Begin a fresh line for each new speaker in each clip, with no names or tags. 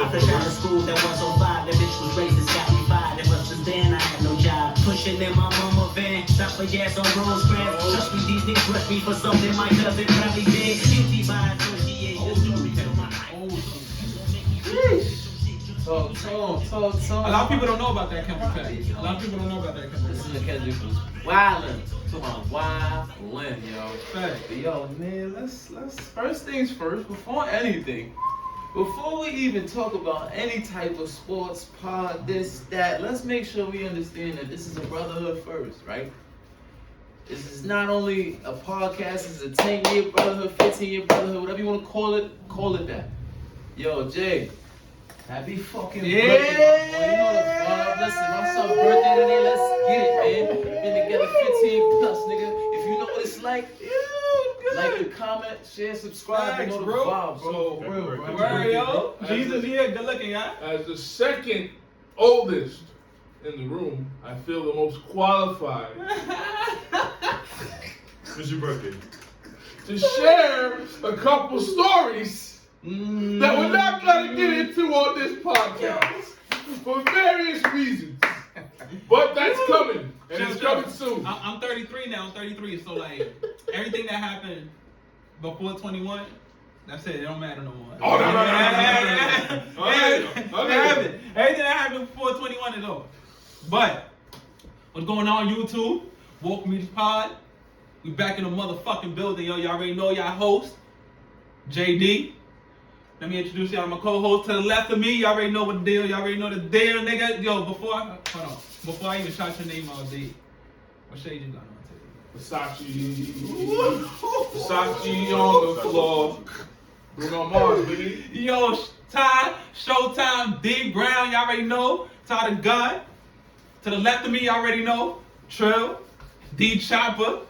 fresh out of school, that 105, that bitch was racist, got me fired. Ever since then, I had no job. Pushing in my mama van, stop for gas on Rosecrans. Trust me, these niggas rush me for something my cousin probably did. Guilty by association, story to my
Talk.
A lot of people don't know about that Kendrick fact. A lot of people don't know about that Kendrick.
This is the Kendrick was wildin'. Talking about wildin', yo.
Fact.
But yo, man, let's first things first, before anything, before we even talk about any type of sports, pod, this, that, let's make sure we understand that this is a brotherhood first, right? This is not only a podcast, this is a 10-year brotherhood, 15-year brotherhood, whatever you want to call it that. Yo, Jay. Happy fucking birthday, my boy. You know the vibe. Listen, my son's birthday today. Let's get it, man. Been together 15 plus, nigga. If you know what it's like, like and comment, share, subscribe.
Thanks,
you know the
bro.
vibe, bro.
So,
For real, bro.
Word, yo. Jesus here, good looking, y'all.
As the second oldest in the room, I feel the most qualified
When's your birthday?
to share a couple stories that we're not gonna get into on this podcast for various reasons. But that's coming, and it's coming soon.
I'm 33 now. I'm 33, so like everything that happened before 21, that's it. It don't matter no more.
Oh, no.
Everything that happened before 21 is over. But what's going on, YouTube? Welcome to the pod. We back in the motherfucking building, yo. Y'all already know y'all host, JD. Let me introduce y'all to my co-host to the left of me. Y'all already know what the deal. Y'all already know the deal, nigga. Yo, before I even shout your name out, D, what shade you got on today?
Versace on the floor. Bruno Mars, baby.
Yo, Ty, Showtime, D Brown, y'all already know. Ty the Gun. To the left of me, y'all already know. Trill, D Chopper,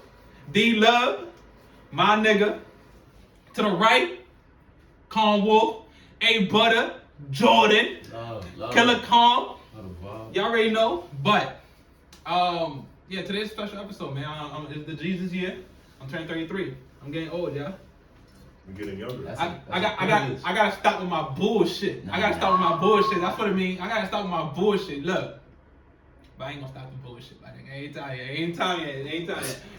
D Love, my nigga. To the right, Calm Wolf, A Butter, Jordan,
Love.
Killer Calm.
Love.
Y'all already know. But yeah, today's a special episode, man. It's the Jesus year. I'm turning 33. I'm getting old, y'all.
I'm getting younger.
I gotta stop with my bullshit. I gotta stop with my bullshit. That's what it means. I gotta stop with my bullshit. Look. But I ain't gonna stop the bullshit. Like, ain't time yet.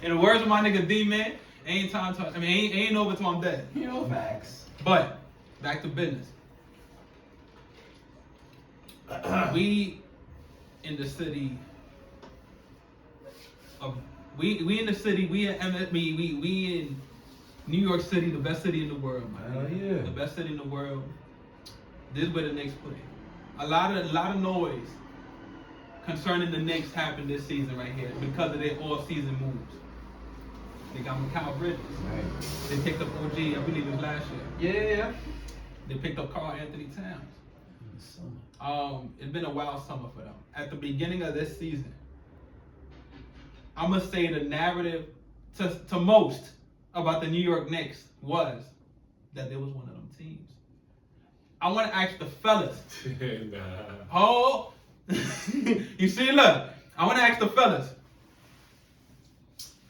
In the words of my nigga D, man, ain't over till I'm dead.
You know, facts.
But back to business. We in the city of we in New York City, the best city in the world, man.
Hell yeah.
The best city in the world. This is where the Knicks play. A lot of noise concerning the Knicks happened this season right here because of their all-season moves. They got Mikal Bridges.
Right.
They picked up OG, I believe it was last year.
Yeah.
They picked up Karl Anthony Towns. It's been a wild summer for them. At the beginning of this season, I must say the narrative to most about the New York Knicks was that they was one of them teams. I want to ask the fellas. Oh, you see, look. I want to ask the fellas.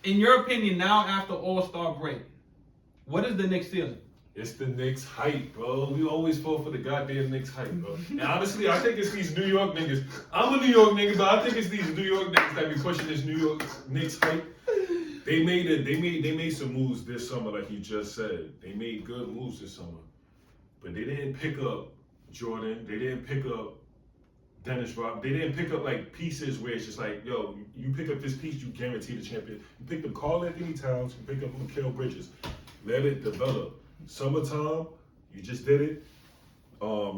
In your opinion, now after All-Star break, what is the Knicks ceiling?
It's the Knicks hype, bro. We always fall for the goddamn Knicks hype, bro. And honestly, I think it's these New York niggas. I'm a New York nigga, but I think it's these New York niggas that be pushing this New York Knicks hype. They made some moves this summer, like you just said. They made good moves this summer, but they didn't pick up Jordan. They didn't pick up Dennis Rodman. They didn't pick up like pieces where it's just like, yo, you pick up this piece, you guarantee the champion. You picked up Karl Anthony Towns. You picked up Mikal Bridges. Let it develop. Summertime, you just did it.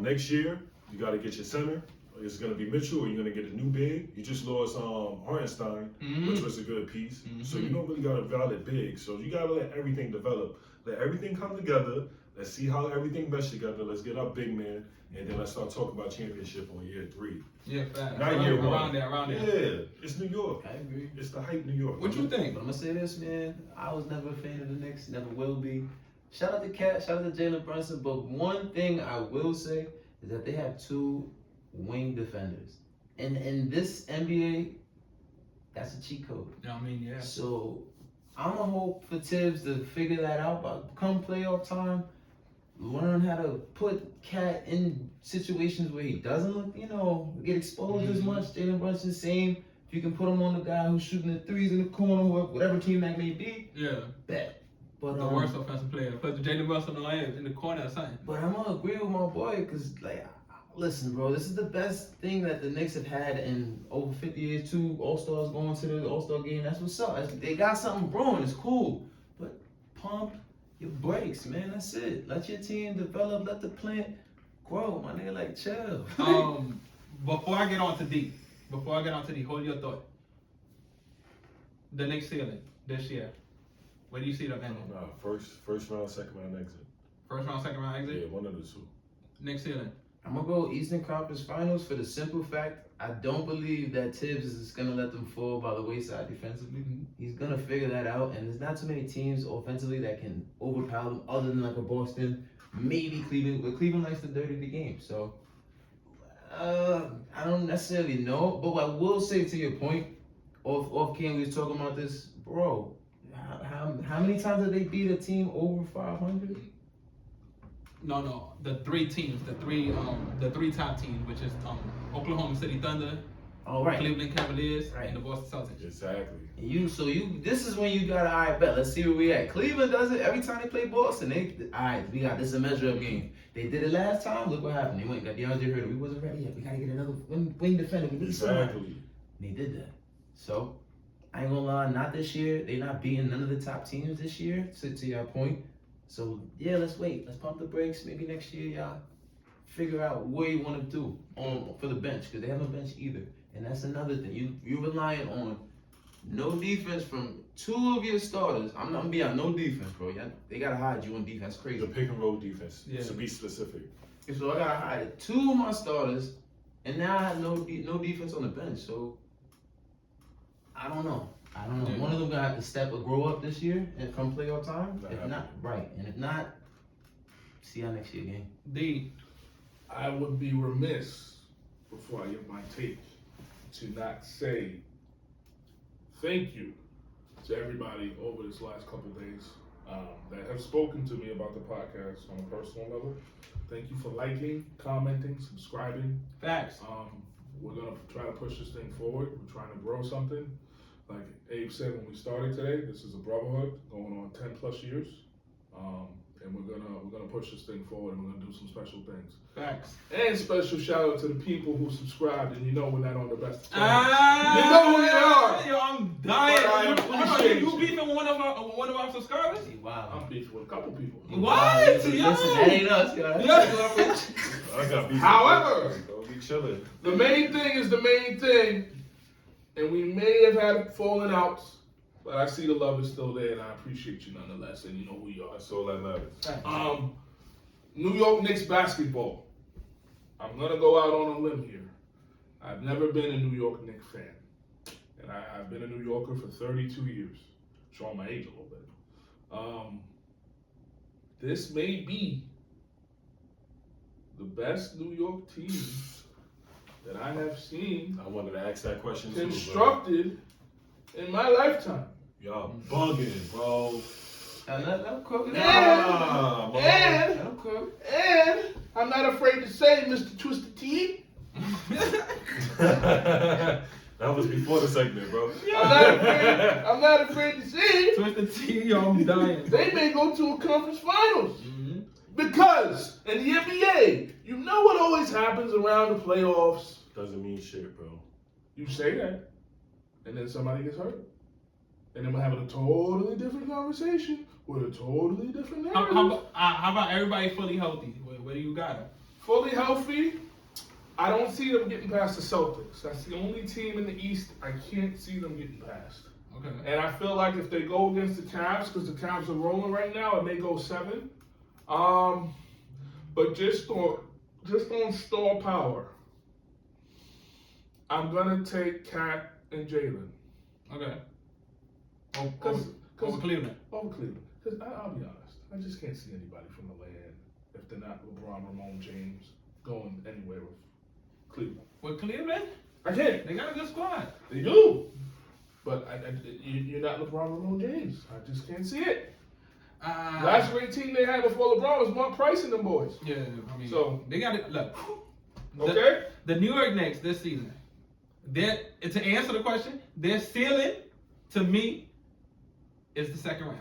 Next year, you got to get your center. It's going to be Mitchell, or you're going to get a new big. You just lost Hartenstein, which was a good piece. So you don't really got a valid big. So you got to let everything develop. Let everything come together. Let's see how everything meshes together. Let's get our big man, and then let's start talking about championship on year 3.
Yeah, fact.
Not year 1.
Around there.
Yeah, it's New York.
I agree.
It's the hype New York.
What you think?
But I'm gonna say this, man. I was never a fan of the Knicks, never will be. Shout out to Cat, shout out to Jalen Brunson. But one thing I will say is that they have 2 wing defenders. And in this NBA, that's a cheat code.
You know what I mean? Yeah.
So I'm gonna hope for Tibbs to figure that out. But come playoff time, learn how to put Cat in situations where he doesn't look, get exposed as much. Jalen Brunson's same. If you can put him on the guy who's shooting the threes in the corner, whatever team that may be, bet. But
the worst offensive player. Put Jalen Brunson in the corner or something.
But I'm gonna agree with my boy, cause listen, bro, this is the best thing that the Knicks have had in over 50 years. 2 All-Stars going to the All-Star game. That's what's up. They got something brewing. It's cool. But pump your brakes, man. That's it. Let your team develop. Let the plant grow. My nigga, chill.
Before I get on to D, hold your thought. The Knicks ceiling this year. Where do you see them ending?
Nah, first round, second round exit.
First round, second round exit?
Yeah, one of the two.
Knicks ceiling.
I'm going to go Eastern Conference Finals for the simple fact I don't believe that Tibbs is just going to let them fall by the wayside defensively. He's going to figure that out, and there's not too many teams offensively that can overpower them other than a Boston, maybe Cleveland, but Cleveland likes to dirty the game. So, I don't necessarily know, but what I will say to your point, off cam, we was talking about this, bro, how many times have they beat a team over 500?
No. The three teams, the three top teams, which is Oklahoma City Thunder, Cleveland Cavaliers, and the Boston Celtics.
Exactly.
This is when you gotta, all right, bet. Let's see where we at. Cleveland does it every time they play Boston. We got this is a measure-up game. They did it last time. Look what happened. They went got DeAndre Hurd. We wasn't ready yet. We gotta get another wing defender. We need somebody. They did that. So I ain't gonna lie, not this year. They not beating none of the top teams this year. To your point. So yeah, let's wait. Let's pump the brakes. Maybe next year, y'all figure out what you want to do for the bench, because they have no bench either. And that's another thing. You're relying on no defense from 2 of your starters. I'm not beyond no defense, bro. They gotta hide you on defense. Crazy.
The pick and roll defense. To be specific.
So I gotta hide 2 of my starters, and now I have no defense on the bench. So I don't know.
Yeah.
One of them gonna have to step or grow up this year and come playoff time. If not, and if not, see y'all next year game.
D.
I would be remiss before I give my take to not say thank you to everybody over this last couple of days that have spoken to me about the podcast on a personal level. Thank you for liking, commenting, subscribing.
Facts.
We're gonna try to push this thing forward. We're trying to grow something. Like Abe said when we started today, this is a brotherhood going on 10 plus years. And we're gonna push this thing forward, and we're gonna do some special things.
Facts.
And special shout out to the people who subscribed, and we're not on the best of
times.
You know who you are.
Yo, I'm dying.
But I appreciate
you beefing with one of our subscribers?
Wow.
I'm beefing with a couple people.
What?
Listen, that ain't us, yo.
I got beef.
However,
Don't be chilling.
the main thing is the main thing, and we may have had falling outs, but I see the love is still there, and I appreciate you nonetheless, and you know who you are.
That's all that matters.
New York Knicks basketball. I'm gonna go out on a limb here. I've never been a New York Knicks fan, and I've been a New Yorker for 32 years, showing my age a little bit. This may be the best New York team that I have seen
I wanted to ask that question too,
constructed in my lifetime.
Y'all bugging, bro.
And
I'm not afraid to say, Mr. Twisted T.
That was before the segment, bro.
I'm not afraid to say
Twisted T, yo, I'm dying.
they may go to a conference finals. Because in the NBA, you know what always happens around the playoffs.
Doesn't mean shit, bro.
You say that, and then somebody gets hurt. And then we're having a totally different conversation with a totally different narrative.
How about everybody fully healthy? Where do you got it?
Fully healthy, I don't see them getting past the Celtics. That's the only team in the East I can't see them getting past.
Okay.
And I feel like if they go against the Cavs, because the Cavs are rolling right now, it may go 7. But just on star power, I'm gonna take Cat and Jalen.
Okay.
Over
Cleveland.
Over Cleveland. Because I'll be honest, I just can't see anybody from the land, if they're not LeBron, Ramon, James, going anywhere with Cleveland.
With Cleveland?
I can't.
They got a good squad.
They do. But you're not LeBron, Ramon, James. I just can't see it. Last great team they had before LeBron was Mark Price and them boys.
Yeah, I mean,
So-
they got it. Look,
Okay?
the New York Knicks this season, to answer the question, their ceiling to me is the second round.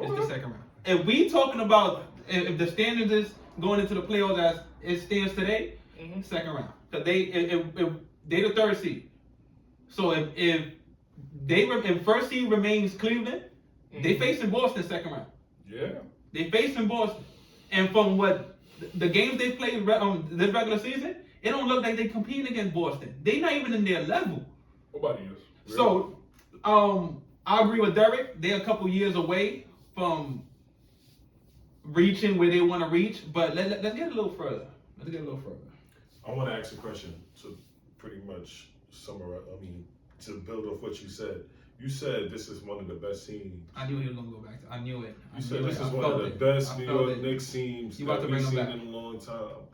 It's the second round. If we talking about if the standards is going into the playoffs as it stands today, second round. Because they the third seed. So if first seed remains Cleveland, they facing Boston second round.
Yeah.
They facing Boston, and from what the games they played this regular season, it don't look like they competing against Boston. They not even in their level.
Nobody is.
So, I agree with Derek. They're a couple years away from reaching where they want to reach, but let's get a little further.
I want to ask a question to pretty much summarize. I mean, to build off what you said. You said this is one of the best teams.
I knew he was gonna go back to. I knew it.
You said this is one of the best New York Knicks teams
You about
that
to
we've
bring
seen
them back.
in a long time.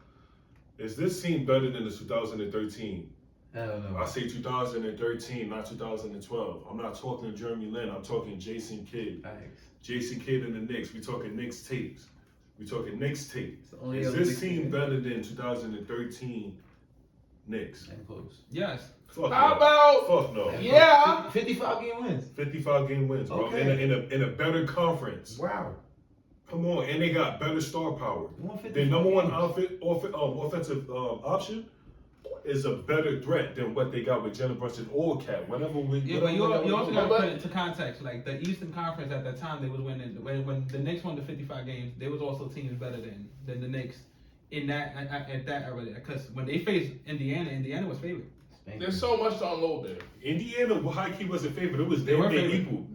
Is this team better than the 2013?
Hell no.
I say 2013, not 2012. I'm not talking Jeremy Lin. I'm talking Jason Kidd.
Thanks.
Jason Kidd and the Knicks. We talking Knicks tapes. We talking Knicks tapes.
the only
Is
other
this
Knicks
team
team.
better than 2013 Knicks?
And close.
Yes.
Fuck
How
no.
about?
Fuck no.
Yeah.
55 game wins.
55 game wins, bro.
Okay.
In a better conference.
Wow.
Come on, and they got better star power. Their number one offensive option is a better threat than what they got with Jalen Brunson or Cat. Whatever we.
Yeah, but you also got to
But-
put it into context. Like the Eastern Conference at that time, they was winning. When the Knicks won the 55 games, there was also teams better than the Knicks in that at that era. Because when they faced Indiana was favored.
There's so much to unload there.
Indiana, high key was a favorite. It was
They were
damn near
favored.
equal.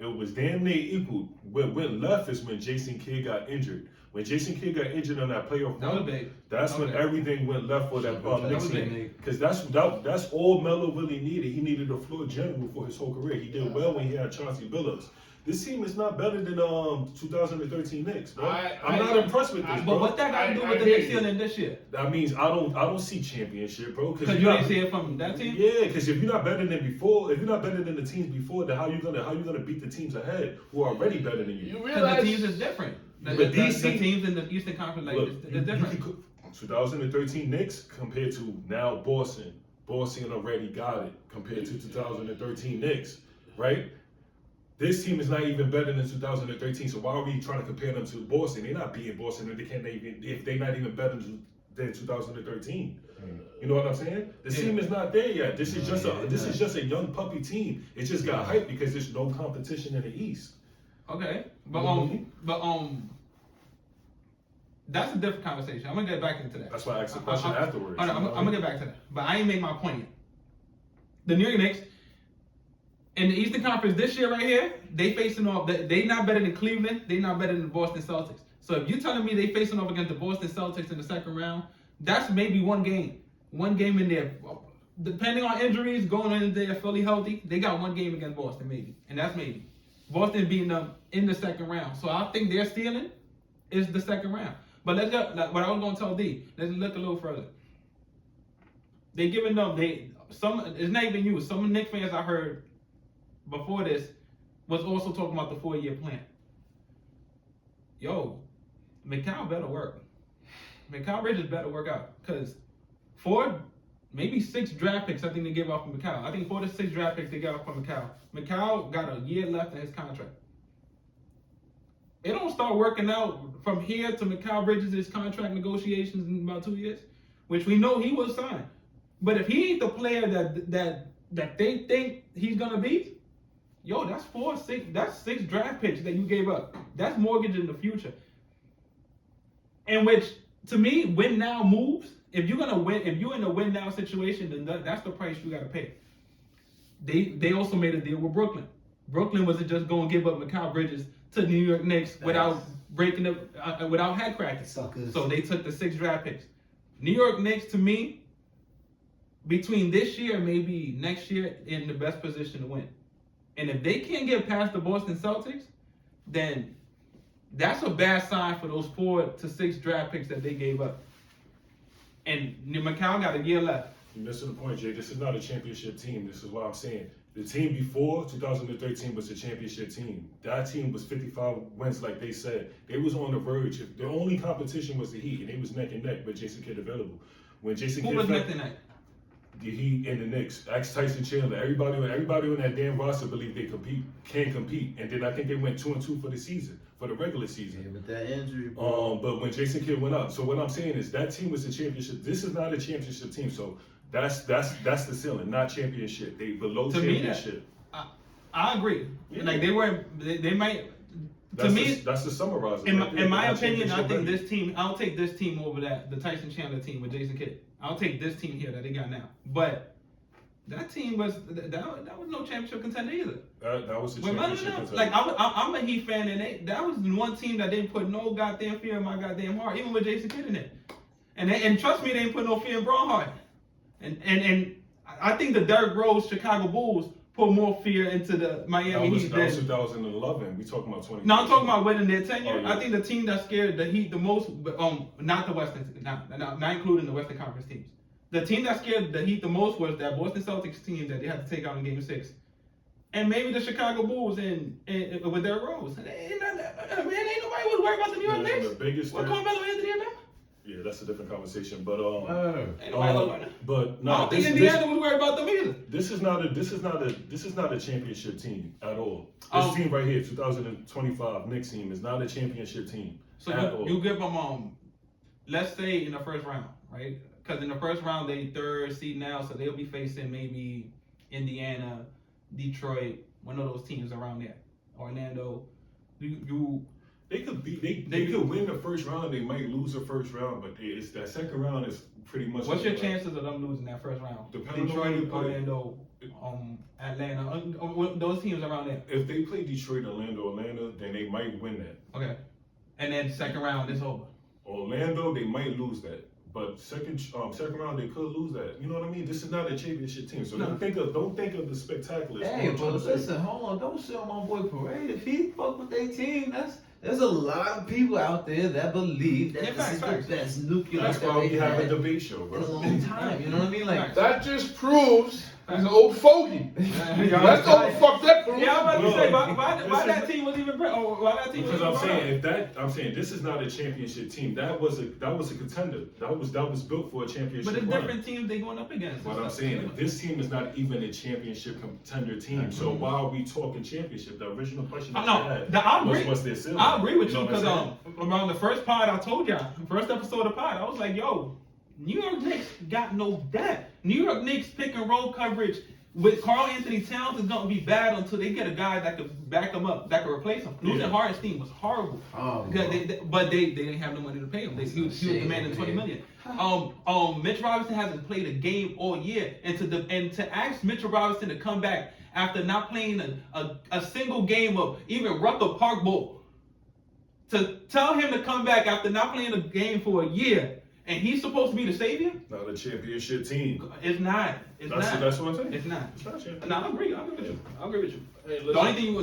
It was damn near equal. What went left is when Jason Kidd got injured. When Jason Kidd got injured on that playoff
That was
run,
big.
that's
That
when
was big.
everything went left for that
That
Knicks
was
team.
big.
Because that's all Melo really needed. He needed a floor general for his whole career. He did well when he had Chauncey Billups. This team is not better than 2013 Knicks, bro. I'm not impressed with this,
But
bro.
what that got to do
I
with the
hear
Knicks
you.
ceiling this year?
That means I don't see championship, bro.
Because you didn't see it from that team.
Yeah, because if you're not better than before, if you're not better than the teams before, then how you gonna beat the teams ahead who are already better than you?
You
Because
realize
the teams is different. The
these
teams in the Eastern Conference, like,
Look,
it's different.
2013 Knicks compared to now Boston. Boston already got it compared to 2013 Knicks, right? This team is not even better than 2013. So why are we trying to compare them to Boston? They're not beating Boston, and they can't even if they're not even better than 2013. You know what I'm saying? The team is not there yet. This is just a young puppy team. It just got hyped because there's no competition in the East.
Okay, but that's a different conversation. I'm gonna get back into that.
That's why I asked the question afterwards.
Hold on, I'm gonna get back to that. But I ain't make my point yet. The New York Knicks in the Eastern Conference this year right here, they facing off. They not better than Cleveland. They not better than the Boston Celtics. So if you're telling me they facing off against the Boston Celtics in the second round, that's maybe one game in there. Depending on injuries, going in there fully healthy, they got one game against Boston maybe, and that's maybe. Boston beating them in the second round. So I think their ceiling is the second round. But let's go, like what I was gonna tell D, let's look a little further. They giving them it's not even you. Some Knicks fans I heard before this was also talking about the 4-year plan. Yo, Mikal better work. Mikal Bridges better work out. Cause 4, maybe 6 draft picks I think they gave out for Mikal. I think 4 to 6 draft picks they got out for Mikal. Mikal got a year left in his contract. It don't start working out from here to Mikal Bridges' contract negotiations in about 2 years, which we know he will sign. But if he ain't the player that they think he's gonna be, yo, that's 6 draft picks that you gave up. That's mortgage in the future. And which, to me, win now moves. If you're gonna win, if you're in a win now situation, then that's the price you gotta pay. They also made a deal with Brooklyn. Brooklyn wasn't just gonna give up Mikal Bridges to the New York Knicks without breaking up, without head cracking.
Suckers.
So they took the 6 draft picks. New York Knicks, to me, between this year and maybe next year, in the best position to win. And if they can't get past the Boston Celtics, then that's a bad sign for those 4 to 6 draft picks that they gave up. And Mikal got a year left.
You're missing the point, Jay. This is not a championship team. This is what I'm saying. The team before 2013 was a championship team. That team was 55 wins, like they said. They was on the verge. The only competition was the Heat, and they was neck and neck with Jason Kidd available. When Jason
Who
Kidd
was neck and neck?
The Heat and the Knicks. Ask Tyson Chandler. Everybody on that damn roster believed they can compete. And then I think they went 2-2 for the season, for the regular season.
Yeah, with that injury, bro.
But when Jason Kidd went up, so what I'm saying is that team was a championship. This is not a championship team, so that's the ceiling, not championship. They below
To
championship.
Me, I agree.
Yeah.
Like they might.
That's
To me,
that's the summarizer.
in my opinion, I think
this.
this team. I'll take this team over the Tyson Chandler team with Jason Kidd. I'll take this team here that they got now. But that team was that was no championship contender either.
That was a
But
championship contender.
like I'm a Heat fan, and that was one team that didn't put no goddamn fear in my goddamn heart, even with Jason Kidd in it. And trust me, they didn't put no fear in Braun heart. And I think the Derrick Rose Chicago Bulls put more fear into the Miami Heat
that was
than.
2011. We talking about 20.
No, I'm talking about winning their tenure.
Oh, yeah.
I think the team that scared the Heat the most, not the Western, not including the Western Conference teams. The team that scared the Heat the most was that Boston Celtics team that they had to take out in Game 6, and maybe the Chicago Bulls and with Derrick Rose. Man, ain't nobody was worried about the New York Knicks.
The biggest
What
threat-
Carmelo Anthony in there?
Yeah, that's a different conversation. But
Ain't nobody was worried.
but
I
no,
don't think Indiana was worried about them either.
this is not a championship team at all. This team right here, 2025 Knicks team, is not a championship team
So
at all.
you give them let's say in the first round, right? Because in the first round they third seed now, so they'll be facing maybe Indiana, Detroit, one of those teams around there, Orlando.
They could could win the first round. They might lose the first round, but it's that second round is pretty much.
What's your chances of them losing that first round?
Depending on
Detroit,
who they play.
Orlando, Atlanta, those teams around there.
If they play Detroit, Atlanta, then they might win that.
Okay, and then second round is over.
Orlando, they might lose that. But second round, they could lose that. You know what I mean? This is not a championship team, so don't think of the spectaculars.
Hey, but listen, hold on, don't shit on my boy Parade. If he fuck with their team, there's a lot of people out there that believe that this is the best nuclear
That's
that
why we
they
have a
had
debate show,
in a
bro.
long time. You know what I mean? Like,
That just proves he's an old fogey. That's all the fuck that proves.
Yeah, I'm about to say, why
This
that
is-
team was even why that team
Because
was even
I'm saying this is not a championship team. That was a contender. That was built for a championship.
But it's
run.
different teams they going up against.
What I'm saying, this team is not even a championship contender team. So why are we talking championship? The original question that you had
I agree.
was their ceiling.
I agree with you
know what I'm
because
saying?
around the first pod I told y'all, first episode of the pod, I was like, yo, New York Knicks got no depth. New York Knicks pick and roll coverage with Karl Anthony Towns is gonna be bad until they get a guy that could back them up, that could replace him. Losing
Yeah.
Hartenstein was horrible. Because they didn't have no money to pay him. He was demanding $20 million. Mitch Robinson hasn't played a game all year, and to ask Mitchell Robinson to come back after not playing a single game of even Rucker Park Bowl, to tell him to come back after not playing a game for a year, and he's supposed to be the savior?
Not a championship team.
It's not. It's not.
That's what I'm saying.
It's not.
It's not championship.
No, I agree with you. I agree with you.
Hey,
The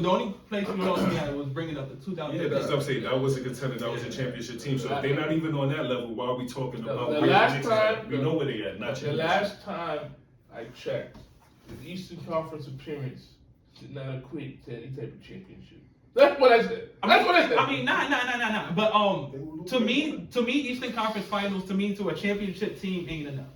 only place we lost me at was bringing up the 2000.
Yeah, that's what I'm saying. That was a contender. That was a championship team. So if they're not even on that level, why are we talking about
The
where
last
Knicks is at?
time-
We know where they at, not
The
championship.
last time I checked, the Eastern Conference appearance did not equate to any type of championship. That's what I said. That's what I said.
I mean, nah. But to me, Eastern Conference Finals to a championship team ain't enough.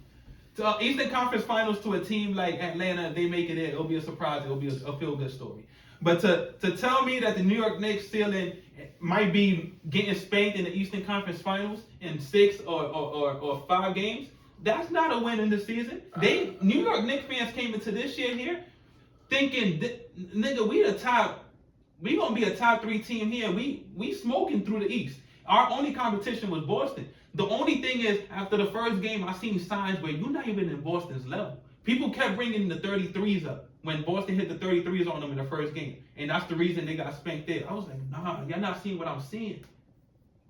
To Eastern Conference Finals to a team like Atlanta, if they make it in, it'll be a surprise. It'll be a feel-good story. But to tell me that the New York Knicks ceiling might be getting spanked in the Eastern Conference Finals in 6 or 5 games, that's not a win in the season. New York Knicks fans came into this year here thinking, nigga, we gonna be a top 3 team here. We smoking through the East. Our only competition was Boston. The only thing is, after the first game, I seen signs where you're not even in Boston's level. People kept bringing the 33s up when Boston hit the 33s on them in the first game, and that's the reason they got spanked there. I was like, nah, y'all not seeing what I'm seeing.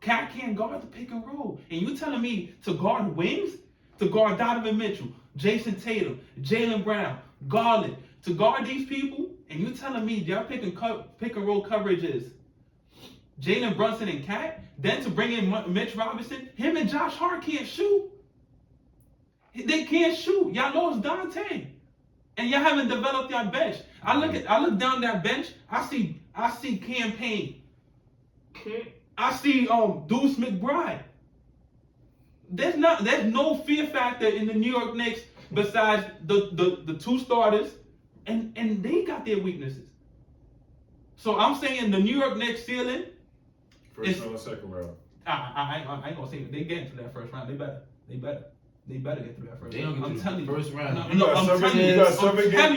Cat can't guard the pick and roll, and you telling me to guard wings, to guard Donovan Mitchell, Jason Tatum, Jaylen Brown, Garland, to guard these people, and you telling me y'all pick and roll coverages, Jalen Brunson and Cat, then to bring in Mitch Robinson, him and Josh Hart can't shoot. They can't shoot. Y'all lost Dante. And y'all haven't developed your bench. I look down that bench. I see Campaign. I see Deuce McBride. There's no fear factor in the New York Knicks besides the two starters, and they got their weaknesses. So I'm saying the New York Knicks ceiling.
First round, second round.
I ain't gonna say it. They getting to that first round. They better get through that first round.
They don't get through the first round.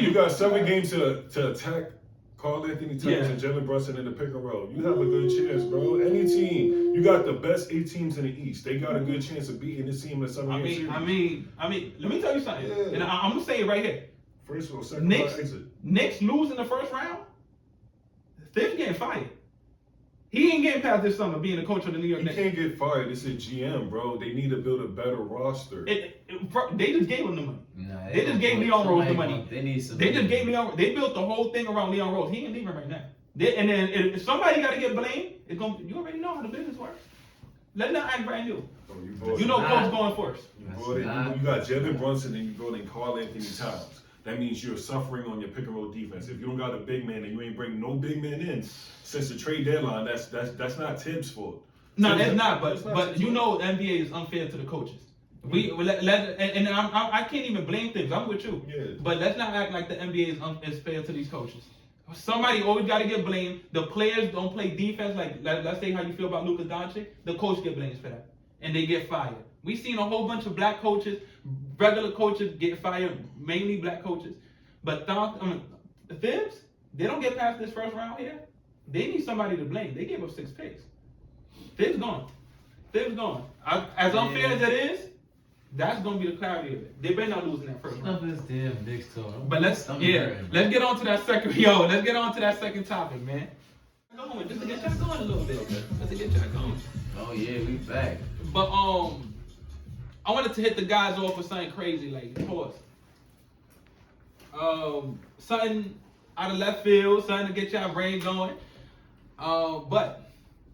You got 7 games to attack Karl Anthony Towns and Jalen Brunson in the pick and roll. You have a good chance, bro. Any team, you got the best 8 teams in the East. They got a good chance of beating this team in a 7-game series.
I mean, let me tell you something.
Yeah.
And I'm gonna say it right here.
First round, second round, exit.
Knicks lose in the first round. They're getting fired. He ain't getting past this summer being the coach of the New York Knicks.
He can't get fired. This is GM, bro. They need to build a better roster.
They just gave him the money.
Nah,
They just gave Leon Rose the money.
They need some.
They just gave Leon. They built the whole thing around Leon Rose. He ain't leaving right now. And then if somebody got to get blamed, it's gonna. You already know how the business works. Let's not act brand new. You know, coach going first.
You got Jalen Brunson and you brought in Karl Anthony Towns. That means you're suffering on your pick and roll defense. If you don't got a big man and you ain't bring no big man in since the trade deadline, that's not Tibbs' fault.
No, that's not. But you know, the NBA is unfair to the coaches. I can't even blame Tibbs. I'm with you.
Yeah.
But let's not act like the NBA is fair to these coaches. Somebody always got to get blamed. The players don't play defense. Let's say how you feel about Luka Doncic. The coach get blamed for that, and they get fired. We've seen a whole bunch of black coaches, regular coaches get fired, mainly black coaches. But the Tibbs, they don't get past this first round here. They need somebody to blame. They gave up 6 picks. Tibbs gone. As unfair as it is, that's gonna be the clarity of it. They better not lose in that first round.
This damn Knicks talk.
But let's get on to that second. Let's get on to that second topic, man. Just to get y'all going a little bit. Just to get y'all going.
Oh yeah, we back.
But I wanted to hit the guys off with something crazy, like pause. Something out of left field, something to get y'all brain going. But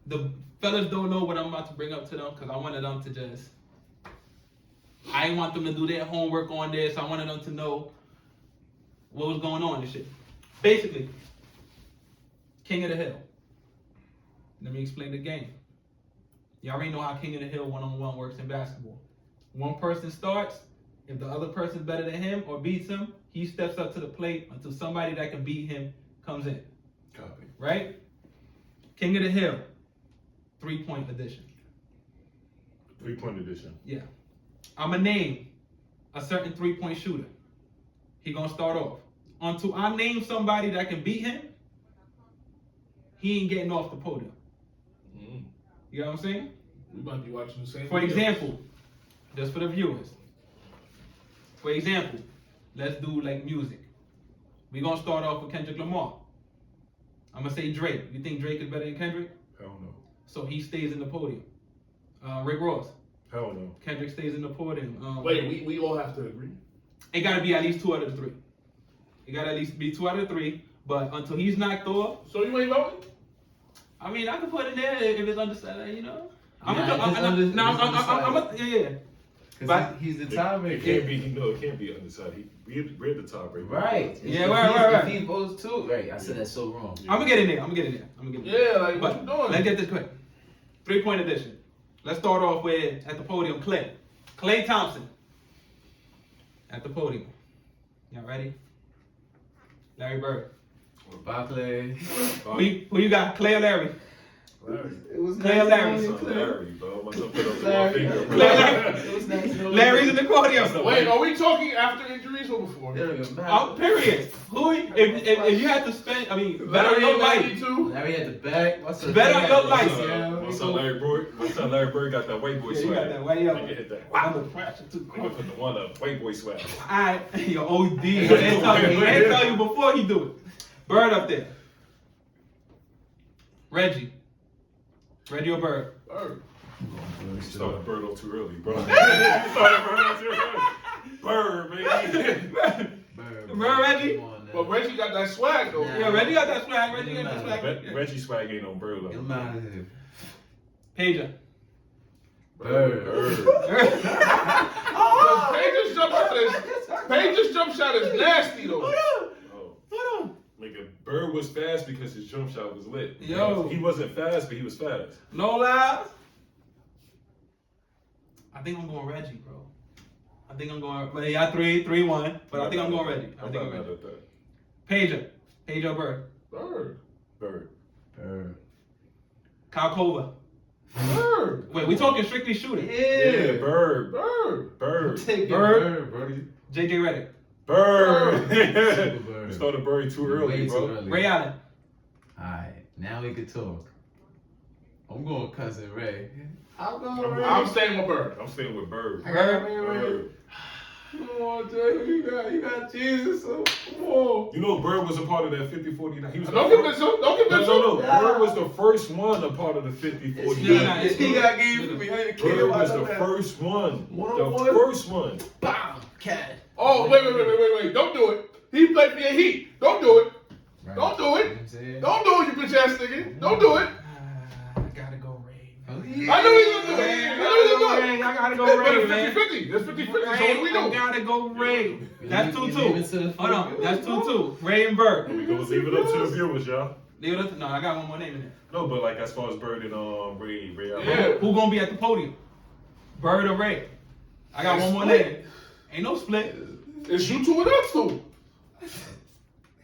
the fellas don't know what I'm about to bring up to them because I wanted them to just. I didn't want them to do their homework on this. I wanted them to know what was going on and shit. Basically, King of the Hill. Let me explain the game. Y'all already know how King of the Hill one-on-one works in basketball. One person starts. If the other person's better than him or beats him, he steps up to the plate until somebody that can beat him comes in.
Copy.
Right? King of the Hill. 3-point edition.
3-point edition.
Yeah. I'm going to name a certain 3-point shooter. He going to start off. Until I name somebody that can beat him, he ain't getting off the podium.
Mm.
You know what I'm saying?
We might be watching the same.
For example, just for the viewers. For example, let's do like music. We're going to start off with Kendrick Lamar. I'm going to say Drake. You think Drake is better than Kendrick?
Hell no.
So he stays in the podium. Rick Ross.
Hell no.
Kendrick stays in the podium.
Wait, we all have to agree.
It got to be at least 2 out of the 3. It got to at least be 2 out of the 3. But until he's knocked off.
So you ain't voting?
I mean, I can put it there if it's undecided, you know. Yeah.
But he's the tiebreaker.
It can't be undecided. We're the tiebreaker.
Right.
Yeah, right.
If he votes too. Right. I said that so wrong.
Yeah.
I'm gonna get in there.
Yeah, like what you doing?
Let's get this quick. 3-point edition. Let's start off with at the podium, Klay Thompson. At the podium. Y'all ready? Larry Bird.
Barkley.
Who you got? Klay or Larry?
Larry.
It was
Clay or Larry?
Larry, bro. Must have put up
Larry.
the finger.
It was nice.
Larry's in the podium.
Wait, are we talking after injuries or before?
Period. If you had to spend, I mean, better on your life.
Larry had the back.
Better on your life.
My son Larry Bird got that white boy
Yeah,
swag.
you got that white, yo.
Nigga hit that.
I'm the pressure too.
Nigga put the one up, white boy swag.
Alright, yo, OD. He ain't tell you before he do it. Bird up there. Reggie or Bird?
Bird.
You started Bird off too early, bro. You started Bird off too early. Bird, baby.
Remember Reggie?
But Reggie got that swag though.
Yeah, Reggie got that swag.
Reggie swag ain't on Bird level.
Pager.
Bird.
Page's jump shot is nasty though.
Hold on.
was fast because his jump shot was lit.
Yo.
He wasn't fast, but he was fast.
No lies. I think I'm going Reggie, bro. I think I'm going. But yeah, 3-1. But I think I'm going Reggie. I think I'm
not
Reggie.
at that.
Pager Bird.
Bird.
Kyle Kova.
Bird.
Wait, we talking strictly shooting?
Yeah, Bird.
I'm taking
Bird.
Birdie.
JJ Redick.
Bird.
Bird.
You started Bird too early,
Way
bro.
too early.
Ray Allen.
Alright, now we can talk. I'm going Cousin Ray.
I'm staying with Bird.
I'm staying with Bird.
Bird.
Come on, Jay. You got Jesus. So come on.
You know, Bird was a part of that 50-40. He was
Don't give it to. Don't give it to.
No. Bird was the first one a part of the 50-40.
He got game for me. I didn't care
Bird
about
was the
that.
first one.
One-on-one?
The first one.
Bam! Cat.
Oh, wait. Don't do it. He played for your Heat. Don't do it.
Right.
Don't do
You know
it.
what I'm saying?
Don't do it, you bitch ass nigga. Don't do it.
I gotta go Ray.
Oh,
Man.
yeah.
I knew he was gonna do it. I knew he was gonna do it.
I gotta go
But
Ray,
it's
man.
50-50. That's 50-50. So what do we
I
do?
gotta go Ray. That's
You leave it to
2-2.
the
Hold on,
field.
that's 2-2. Ray and Bird.
We go leave it up to the viewers, y'all.
No, I got one more name in there.
No, but like as far as Bird and Ray Allen.
Yeah.
Who gonna be at the podium? Bird or Ray? I got one more name. Ain't no split.
It's you two and us two.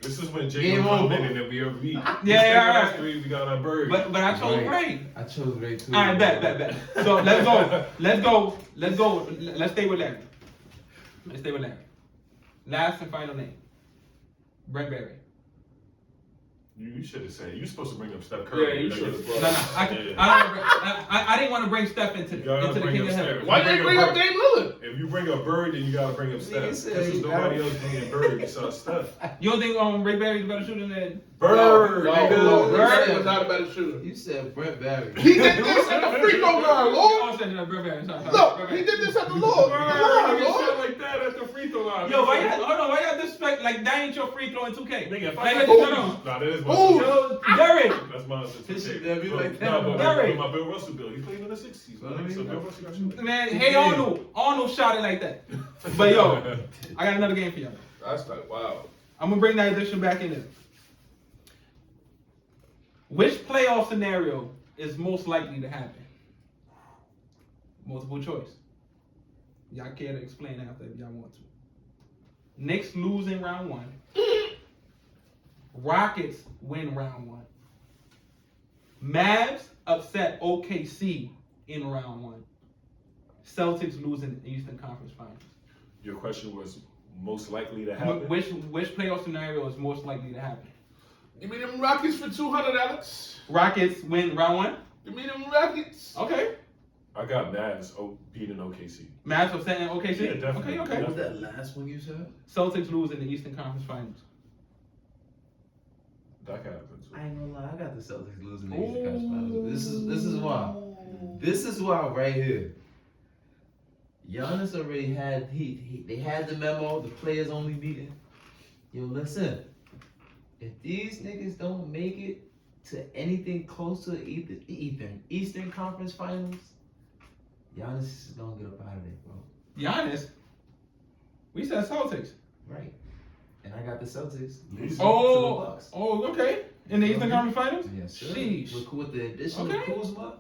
This is when Jay
Game
come
over.
in and then we beat.
Yeah,
Us
right.
three, we got our Bird.
But I chose Ray.
I chose Ray too.
All right, bet. So let's go. Let's stay with Larry. Last and final name. Brett Berry.
You should have said. You supposed to bring up Steph Curry.
Yeah, you should have, bro.
No, I didn't want to bring Steph into
You gotta
the
bring
King
up
of
Steph.
Heaven.
Why didn't they bring up Dame Lillard?
If you bring up Bird, then you gotta bring up Steph.
said
This is
he
nobody
got-
else bringing Bird besides Steph.
You don't think Ray Berry's a better shooter than?
Bird,
No,
nigga.
Bird was not a better shooter.
You said Brett Barry.
He did this at the free throw line, Lord.
Oh, I said Brett Berry. Sorry,
Look,
Brett
he
Berry.
did this at the Lord.
Bird, nigga,
Lord.
shit like that at the free throw line.
Yo, why y'all disrespect like that ain't your free throw in 2K?
Nigga, if
Like,
I
no.
Nah, that is my
Ooh.
Yo, Derek.
That's my
This shit
assistant.
that be like that.
No, but
Derek.
my Bill Russell bill. He played in the 60s. Man. So Bill Russell got you.
Man, hey Arnold shot it like that. But yo, I got another game for y'all.
That's like, wow.
I'm gonna bring that addition back in there. Which playoff scenario is most likely to happen? Multiple choice. Y'all care to explain after if y'all want to. Knicks lose in round 1. Rockets win round 1. Mavs upset OKC in round 1. Celtics lose in the Eastern Conference Finals.
Your question was most likely to happen.
Which playoff scenario is most likely to happen?
You mean them Rockets for 200, Alex?
Rockets win round 1.
You mean them Rockets?
Okay.
I got Mavs beating OKC.
Mavs upsetting OKC.
Yeah, definitely.
Okay.
What was that last one you said?
Celtics lose in the Eastern Conference Finals.
That can happen too.
I ain't gonna lie, I got the Celtics losing the Eastern Conference Finals. This is why. This is why right here. Giannis already had they had the memo, the players only meeting. Yo, listen. If these niggas don't make it to anything close to Eastern Conference Finals, Giannis is gonna get up out of there, bro.
Giannis. We said Celtics.
Right. And I got the Celtics losing to the Bucks.
Okay. In the Eastern Conference Finals?
Yes, sir.
Sheesh.
With the addition
Okay.
of Kuzma,